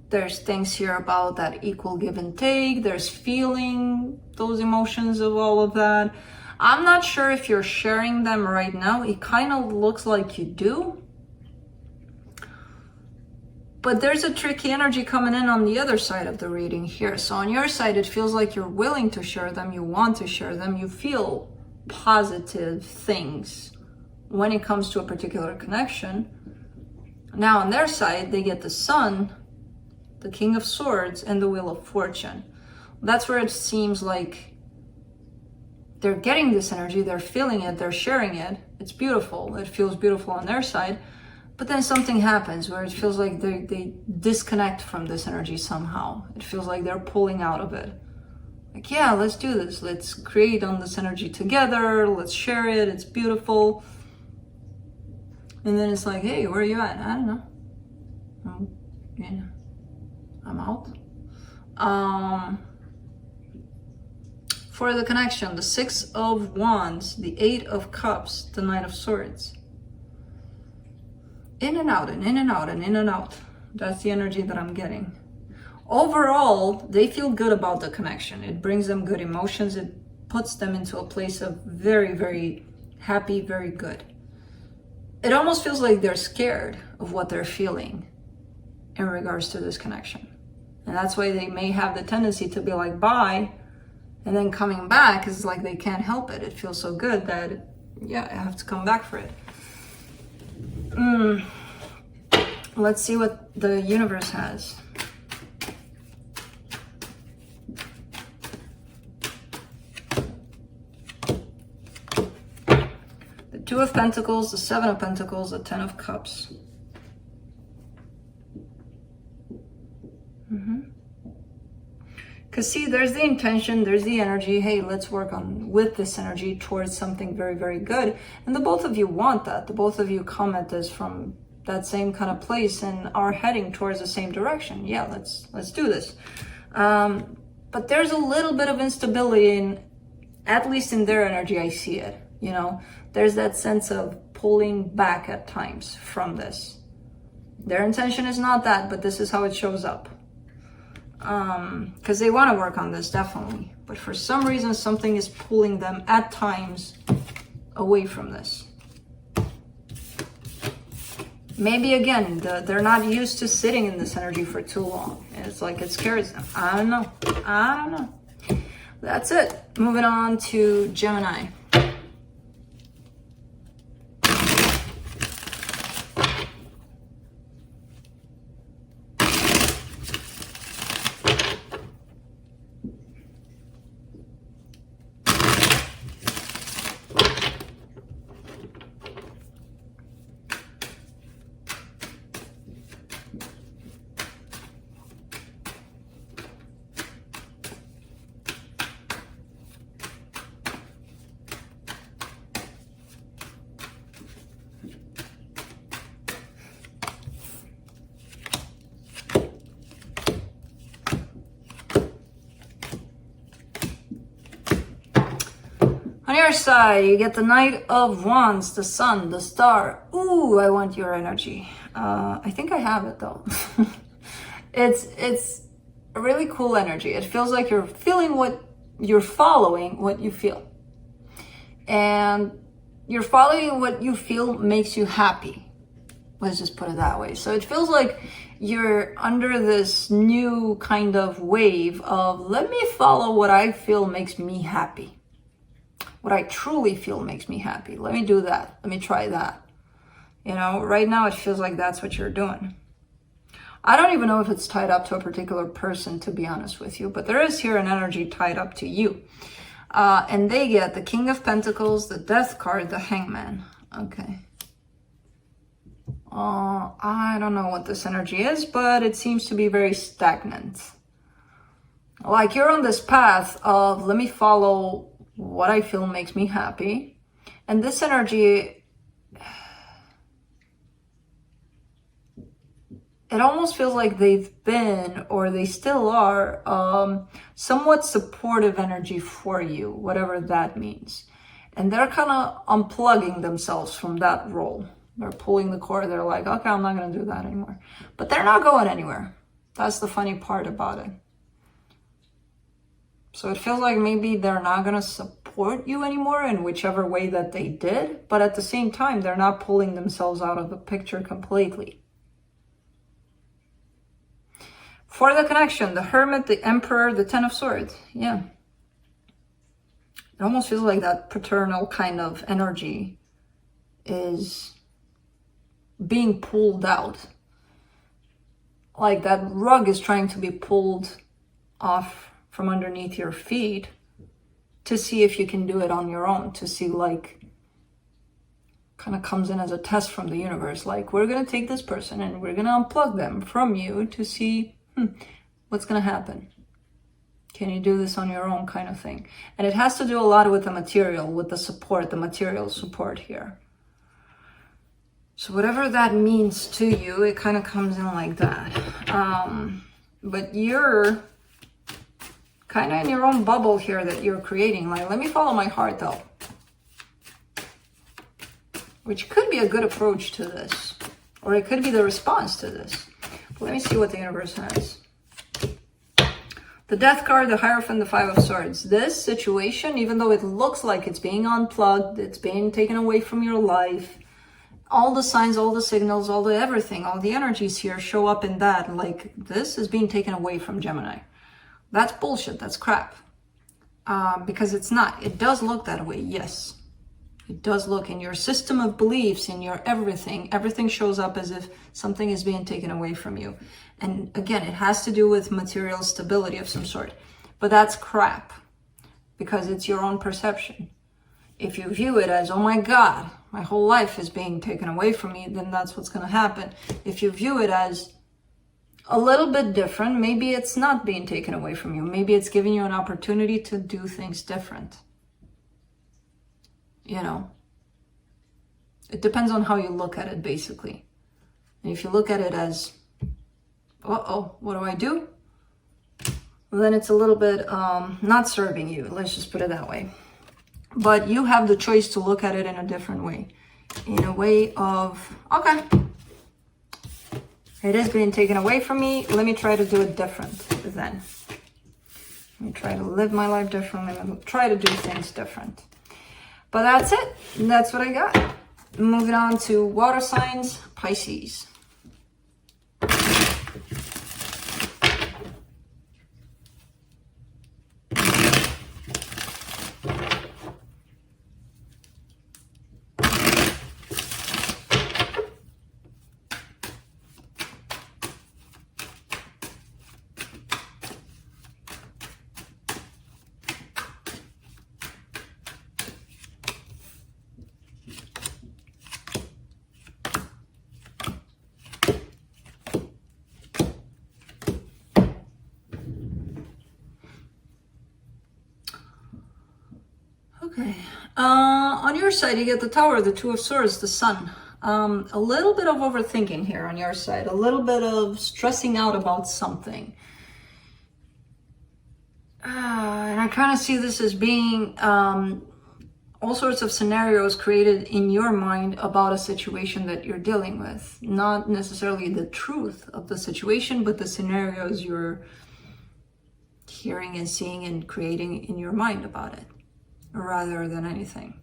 [SPEAKER 1] There's things here about that equal give and take. There's feeling those emotions of all of that. I'm not sure if you're sharing them right now. It kind of looks like you do. But there's a tricky energy coming in on the other side of the reading here. So on your side, it feels like you're willing to share them, you want to share them, you feel positive things when it comes to a particular connection. Now on their side, they get the Sun, the King of Swords, and the Wheel of Fortune. That's where it seems like they're getting this energy, they're feeling it, they're sharing it. It's beautiful, it feels beautiful on their side. But then something happens where it feels like they disconnect from this energy somehow. It feels like they're pulling out of it. Like, yeah, let's do this. Let's create on this energy together. Let's share it. It's beautiful. And then it's like, hey, where are you at? I don't know. I'm out. For the connection, the Six of Wands, the Eight of Cups, the Knight of Swords. In and out and in and out and in and out. That's the energy that I'm getting. Overall, they feel good about the connection. It brings them good emotions. It puts them into a place of very, very happy, very good. It almost feels like they're scared of what they're feeling in regards to this connection. And that's why they may have the tendency to be like, bye. And then coming back is like they can't help it. It feels so good that, yeah, I have to come back for it. Let's see what the universe has. The Two of Pentacles, the Seven of Pentacles, the Ten of Cups. Because see, there's the intention, there's the energy. Hey, let's work on with this energy towards something very, very good. And the both of you want that. The both of you come at this from that same kind of place and are heading towards the same direction. Yeah, let's do this. But there's a little bit of instability in, at least in their energy, I see it. You know, there's that sense of pulling back at times from this. Their intention is not that, but this is how it shows up. Because they want to work on this, definitely. But for some reason, something is pulling them at times away from this. Maybe again, they're not used to sitting in this energy for too long. And it's like it scares them. I don't know. That's it. Moving on to Gemini. On your side, you get the Knight of Wands, the Sun, the Star. Ooh, I want your energy. I think I have it though. It's a really cool energy. It feels like you're feeling what you're following, what you feel. And you're following what you feel makes you happy. Let's just put it that way. So it feels like you're under this new kind of wave of, let me follow what I feel makes me happy. What I truly feel makes me happy. Let me do that. Let me try that. You know, right now it feels like that's what you're doing. I don't even know if it's tied up to a particular person, to be honest with you, but there is here an energy tied up to you. And they get the King of Pentacles, the Death card, the Hangman. Okay. I don't know what this energy is, but it seems to be very stagnant. Like you're on this path of, let me follow what I feel makes me happy. And this energy, it almost feels like they've been, or they still are, somewhat supportive energy for you, whatever that means. And they're kind of unplugging themselves from that role. They're pulling the cord. They're like, okay, I'm not going to do that anymore. But they're not going anywhere. That's the funny part about it. So it feels like maybe they're not going to support you anymore in whichever way that they did. But at the same time, they're not pulling themselves out of the picture completely. For the connection, the Hermit, the Emperor, the Ten of Swords. Yeah. It almost feels like that paternal kind of energy is being pulled out. Like that rug is trying to be pulled off from underneath your feet to see if you can do it on your own, to see, like, kind of comes in as a test from the universe. Like, we're going to take this person and we're going to unplug them from you to see what's going to happen. Can you do this on your own, kind of thing? And it has to do a lot with the material, with the support, the material support here. So whatever that means to you, it kind of comes in like that. But you're kind of in your own bubble here that you're creating. Like, let me follow my heart though. Which could be a good approach to this. Or it could be the response to this. But let me see what the universe has. The Death card, the Hierophant, the Five of Swords. This situation, even though it looks like it's being unplugged, it's being taken away from your life, all the signs, all the signals, all the everything, all the energies here show up in that. Like, this is being taken away from Gemini. That's bullshit. That's crap. Because it's not. It does look that way, yes. It does look in your system of beliefs, in your everything. Everything shows up as if something is being taken away from you. And again, it has to do with material stability of some sort. But that's crap. Because it's your own perception. If you view it as, oh my God, my whole life is being taken away from me, then that's what's going to happen. If you view it as a little bit different, maybe it's not being taken away from you. Maybe it's giving you an opportunity to do things different. You know, it depends on how you look at it, basically. And if you look at it as, uh-oh, what do I do? Well, then it's a little bit not serving you. Let's just put it that way. But you have the choice to look at it in a different way. In a way of, okay, it is being taken away from me. Let me try to do it different then. Let me try to live my life differently. Let me try to do things different. But that's it. That's what I got. Moving on to water signs, Pisces. Okay, on your side, you get the Tower, the Two of Swords, the Sun. A little bit of overthinking here on your side, a little bit of stressing out about something. And I kind of see this as being all sorts of scenarios created in your mind about a situation that you're dealing with. Not necessarily the truth of the situation, but the scenarios you're hearing and seeing and creating in your mind about it, rather than anything.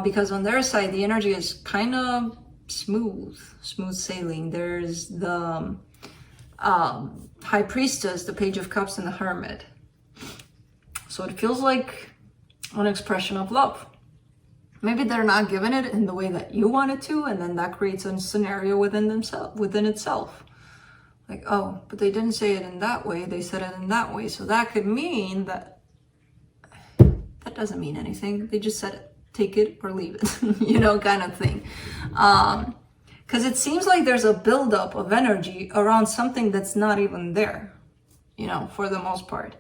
[SPEAKER 1] Because on their side, the energy is kind of smooth sailing. There's the High Priestess, the Page of Cups, and the Hermit. So it feels like an expression of love. Maybe they're not giving it in the way that you want it to, and then that creates a scenario within itself. Like, oh, but they didn't say it in that way, they said it in that way. So that could mean that doesn't mean anything. They just said it, take it or leave it, you know, kind of thing. Because it seems like there's a buildup of energy around something that's not even there, you know, for the most part.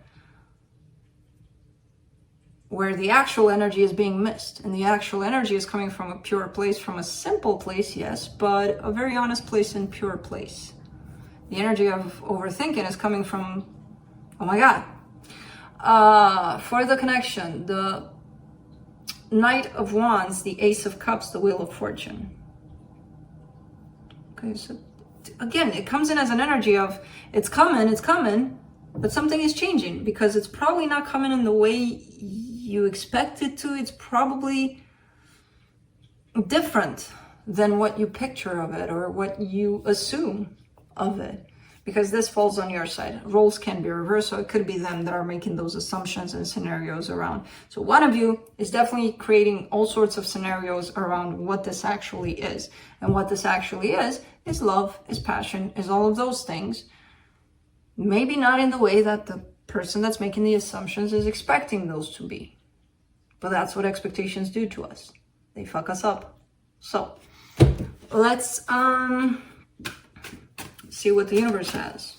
[SPEAKER 1] Where the actual energy is being missed. And the actual energy is coming from a pure place, from a simple place, yes, but a very honest place and pure place. The energy of overthinking is coming from, oh my God. For the connection, the Knight of Wands, the Ace of Cups, the Wheel of Fortune. Okay, so again, it comes in as an energy of it's coming, but something is changing because it's probably not coming in the way you expect it to. It's probably different than what you picture of it or what you assume of it. because this falls on your side. Roles can be reversed, so it could be them that are making those assumptions and scenarios around. So one of you is definitely creating all sorts of scenarios around what this actually is. And what this actually is love, is passion, is all of those things. Maybe not in the way that the person that's making the assumptions is expecting those to be. But that's what expectations do to us. They fuck us up. So let's see what the universe has.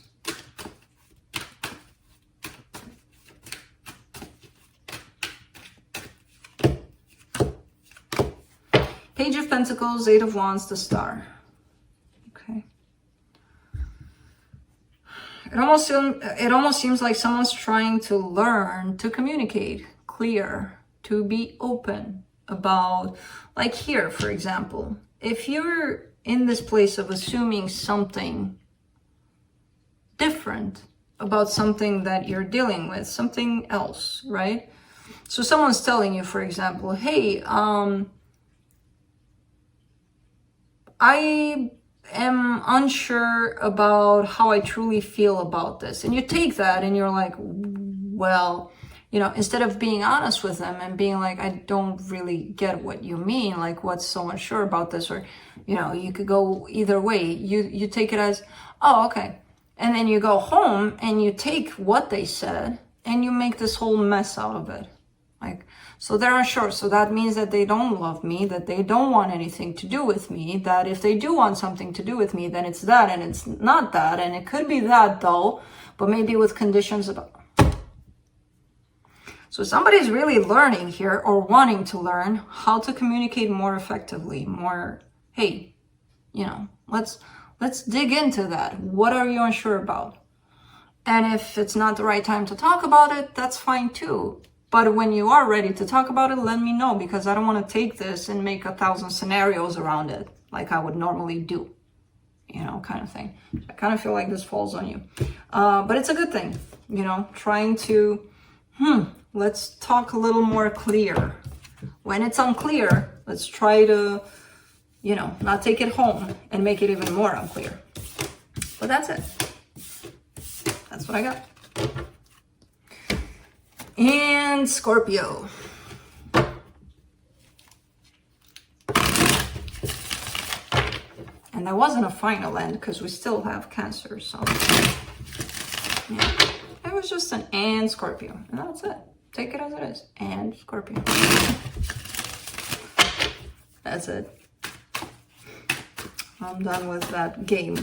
[SPEAKER 1] Page of Pentacles, Eight of Wands, the Star. Okay. It almost seems like someone's trying to learn to communicate clear, to be open about, like here, for example, if you're in this place of assuming something different about something that you're dealing with, something else, right? So someone's telling you, for example, hey, I am unsure about how I truly feel about this. And you take that and you're like, well, you know, instead of being honest with them and being like, I don't really get what you mean, like what's so unsure about this, or, you know, you could go either way. You take it as, oh, okay. And then you go home and you take what they said and you make this whole mess out of it. Like, so they're unsure. So that means that they don't love me, that they don't want anything to do with me, that if they do want something to do with me, then it's that and it's not that. And it could be that though, but maybe with conditions about. So somebody's really learning here or wanting to learn how to communicate more effectively, more, hey, you know, let's dig into that. What are you unsure about? And if it's not the right time to talk about it, that's fine too. But when you are ready to talk about it, let me know, because I don't want to take this and make 1,000 scenarios around it like I would normally do, you know, kind of thing. I kind of feel like this falls on you. But it's a good thing, you know, trying to, let's talk a little more clear. When it's unclear, let's try to, you know, not take it home and make it even more unclear. But that's it. That's what I got. And Scorpio. And that wasn't a final end because we still have Cancer. So yeah, it was just an and Scorpio. And that's it. Take it as it is. And Scorpio. That's it. I'm done with that game.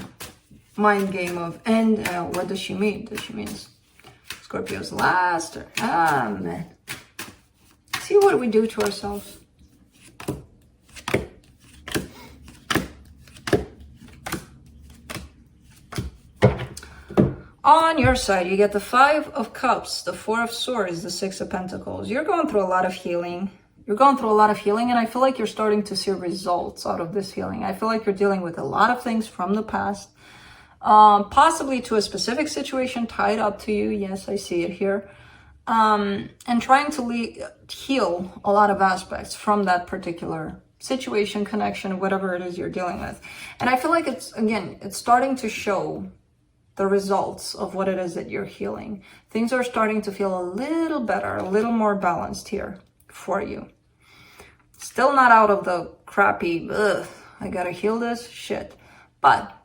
[SPEAKER 1] Mind game of, and what does she mean? Does she mean Scorpio's last? Or, man. See what we do to ourselves. On your side, you get the Five of Cups, the Four of Swords, the Six of Pentacles. You're going through a lot of healing. You're going through a lot of healing, and I feel like you're starting to see results out of this healing. I feel like you're dealing with a lot of things from the past, possibly to a specific situation tied up to you. Yes, I see it here. And trying to heal a lot of aspects from that particular situation, connection, whatever it is you're dealing with. And I feel like it's starting to show the results of what it is that you're healing. Things are starting to feel a little better, a little more balanced here for you. Still not out of the crappy, I gotta heal this shit. But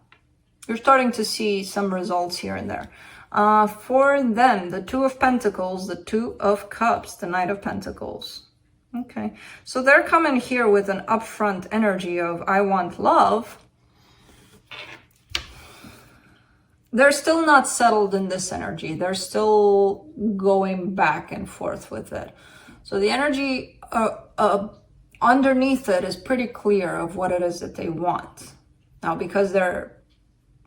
[SPEAKER 1] you're starting to see some results here and there. For them, the Two of Pentacles, the Two of Cups, the Knight of Pentacles. Okay, so they're coming here with an upfront energy of, I want love. They're still not settled in this energy. They're still going back and forth with it. So the energy underneath it is pretty clear of what it is that they want. Now, because they're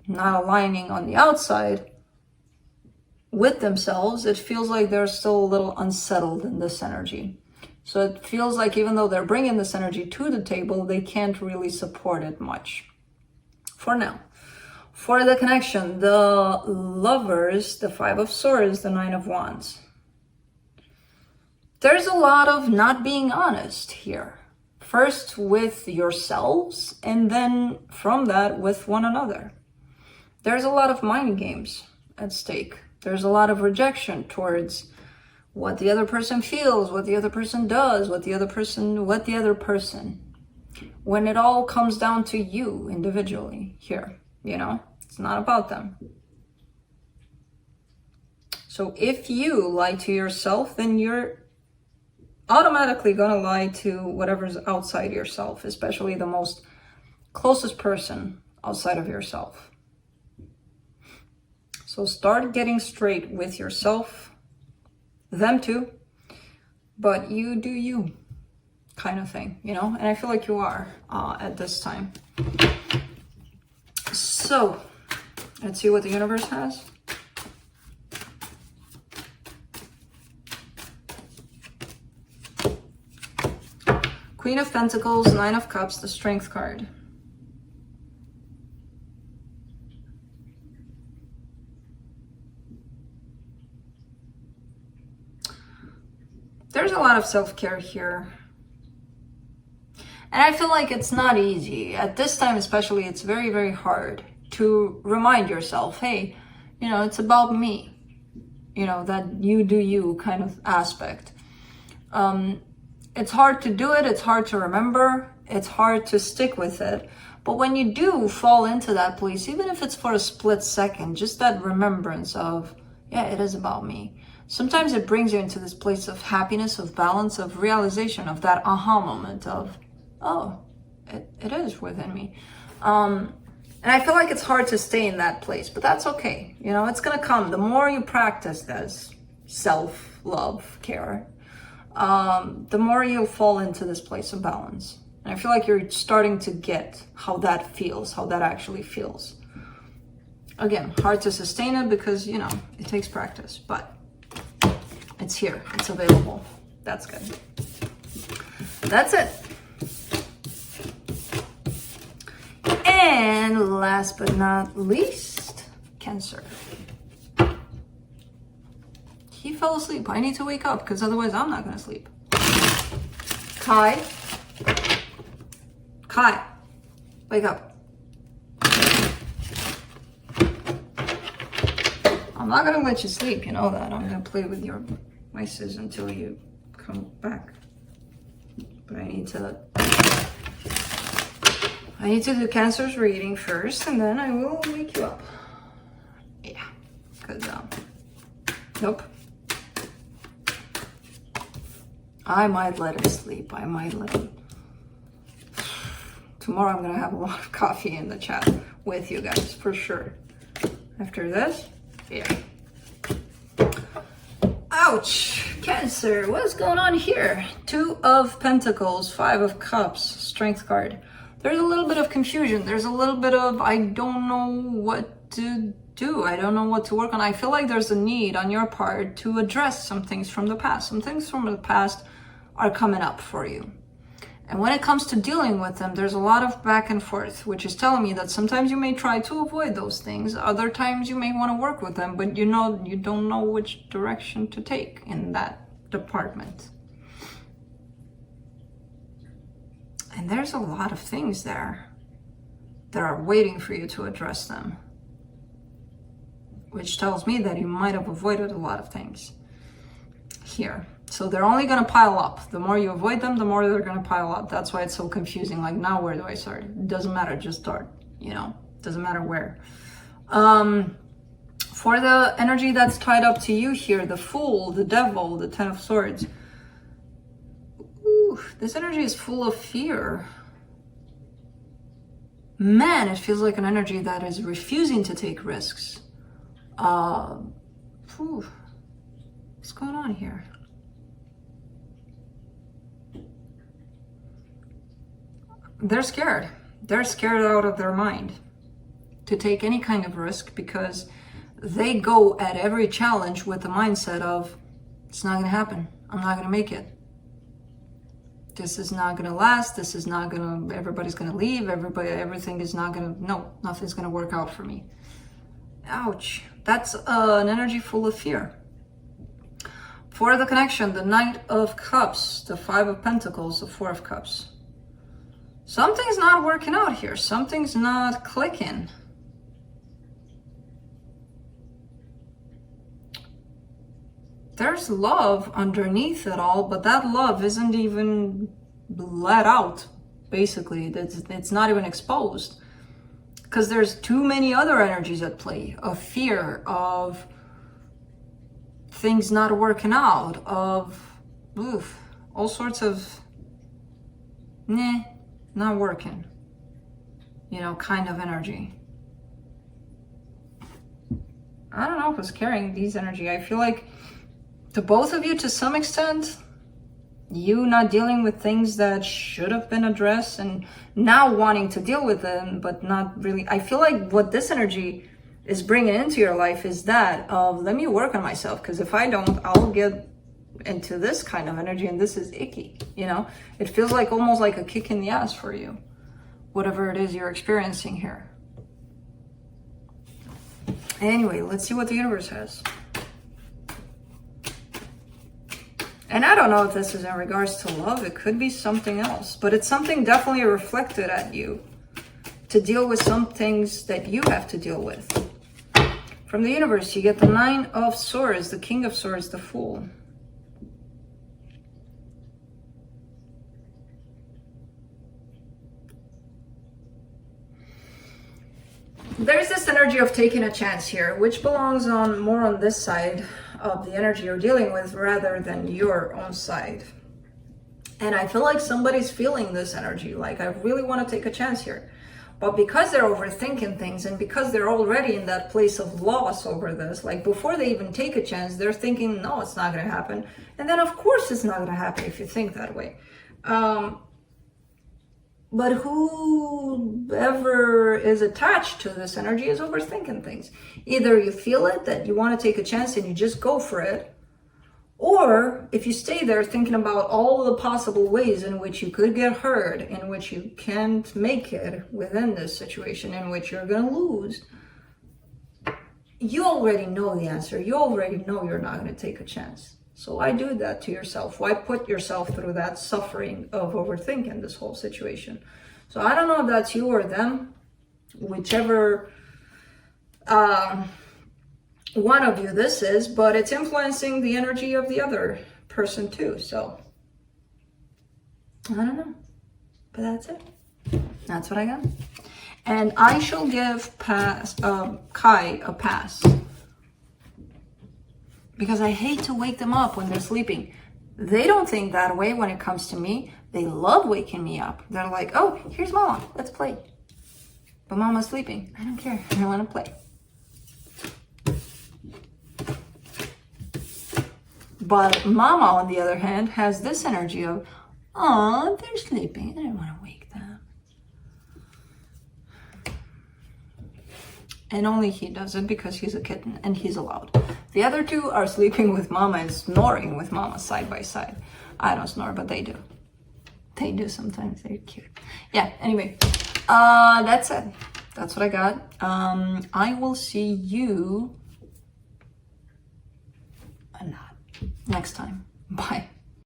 [SPEAKER 1] not aligning on the outside with themselves, it feels like they're still a little unsettled in this energy. So it feels like even though they're bringing this energy to the table, they can't really support it much for now. For the connection, the Lovers, the Five of Swords, the Nine of Wands. There's a lot of not being honest here. First with yourselves, and then from that with one another. there's a lot of mind games at stake. There's a lot of rejection towards what the other person feels, what the other person does, what the other person, when it all comes down to you individually here, you know, it's not about them. So if you lie to yourself, then you're automatically gonna lie to whatever's outside yourself, especially the most closest person outside of yourself. So start getting straight with yourself, them too, but you do you kind of thing, you know? And I feel like you are at this time. So let's see what the universe has. Queen of Pentacles, Nine of Cups, the Strength card. There's a lot of self-care here. And I feel like it's not easy. At this time especially, it's very, very hard to remind yourself, hey, you know, it's about me. You know, that you do you kind of aspect. It's hard to do it. It's hard to remember. It's hard to stick with it. But when you do fall into that place, even if it's for a split second, just that remembrance of, yeah, it is about me. Sometimes it brings you into this place of happiness, of balance, of realization, of that aha moment of, oh, it is within me. And I feel like it's hard to stay in that place, but that's okay. You know, it's going to come. The more you practice this self-love, care, the more you'll fall into this place of balance. And I feel like you're starting to get how that feels, how that actually feels. Again, hard to sustain it because, you know, it takes practice, but it's here, it's available. That's good. That's it. And last but not least, Cancer. He fell asleep. I need to wake up because otherwise I'm not going to sleep. Kai, wake up. I'm not going to let you sleep. You know that. I'm going to play with your voices until you come back. But I need to do Cancer's reading first, and then I will wake you up. Yeah, because, nope. I might let him sleep. I might let him. Tomorrow I'm going to have a lot of coffee in the chat with you guys, for sure. After this, yeah. Ouch! Cancer, what's going on here? Two of Pentacles, Five of Cups, Strength card. There's a little bit of confusion. There's a little bit of, I don't know what to do. I don't know what to work on. I feel like there's a need on your part to address some things from the past. Some things from the past are coming up for you. And when it comes to dealing with them, there's a lot of back and forth, which is telling me that sometimes you may try to avoid those things. Other times you may want to work with them, but you don't know which direction to take in that department. And there's a lot of things there that are waiting for you to address them, which tells me that you might have avoided a lot of things here. So they're only going to pile up. The more you avoid them, the more they're going to pile up. That's why it's so confusing. Like, now where do I start? It doesn't matter. Just start, you know, doesn't matter where. For the energy that's tied up to you here, the Fool, the Devil, the Ten of Swords. Ooh, this energy is full of fear. Man, it feels like an energy that is refusing to take risks. What's going on here? They're scared. They're scared out of their mind to take any kind of risk because they go at every challenge with the mindset of, it's not going to happen. I'm not going to make it. This is not going to last. This is not going to, everybody's going to leave. Everything is not going to, no, nothing's going to work out for me. Ouch. That's an energy full of fear. For the connection, the Knight of Cups, the Five of Pentacles, the Four of Cups. Something's not working out here. Something's not clicking. there's love underneath it all, but that love isn't even let out, basically. It's not even exposed. Because there's too many other energies at play, of fear, of things not working out, of all sorts of not working, you know, kind of energy. I don't know who's carrying these energy. I feel like to both of you, to some extent, you not dealing with things that should have been addressed and now wanting to deal with them, but not really. I feel like what this energy is bringing into your life is that of, let me work on myself, because if I don't, I'll get into this kind of energy, and this is icky, you know? It feels like almost like a kick in the ass for you, whatever it is you're experiencing here. Anyway, let's see what the universe has. And I don't know if this is in regards to love. It could be something else, but it's something definitely reflected at you to deal with some things that you have to deal with. From the universe, you get the 9 of Swords, the King of Swords, the Fool. There's this energy of taking a chance here, which belongs on more on this side of the energy you're dealing with rather than your own side. And I feel like somebody's feeling this energy, like I really want to take a chance here. But because they're overthinking things, and because they're already in that place of loss over this, like before they even take a chance, they're thinking, no, it's not going to happen. And then of course it's not going to happen if you think that way. But whoever is attached to this energy is overthinking things. Either you feel it, that you want to take a chance and you just go for it. Or if you stay there thinking about all the possible ways in which you could get hurt, in which you can't make it within this situation, in which you're going to lose, you already know the answer. You already know you're not going to take a chance. So why do that to yourself? Why put yourself through that suffering of overthinking this whole situation? So I don't know if that's you or them, whichever one of you this is, but it's influencing the energy of the other person too. So I don't know, but that's it. That's what I got. And I shall give Kai a pass. Because I hate to wake them up when they're sleeping. They don't think that way when it comes to me. They love waking me up. They're like, oh, here's Mama, let's play. But Mama's sleeping. I don't care, I want to play. But Mama, on the other hand, has this energy of, oh, they're sleeping, I don't want to wake them. And only he does it because he's a kitten and he's allowed. The other two are sleeping with Mama and snoring with Mama side by side. I don't snore, but they do. They do sometimes. They're cute. Yeah, anyway. That's it. That's what I got. I will see you next time. Bye.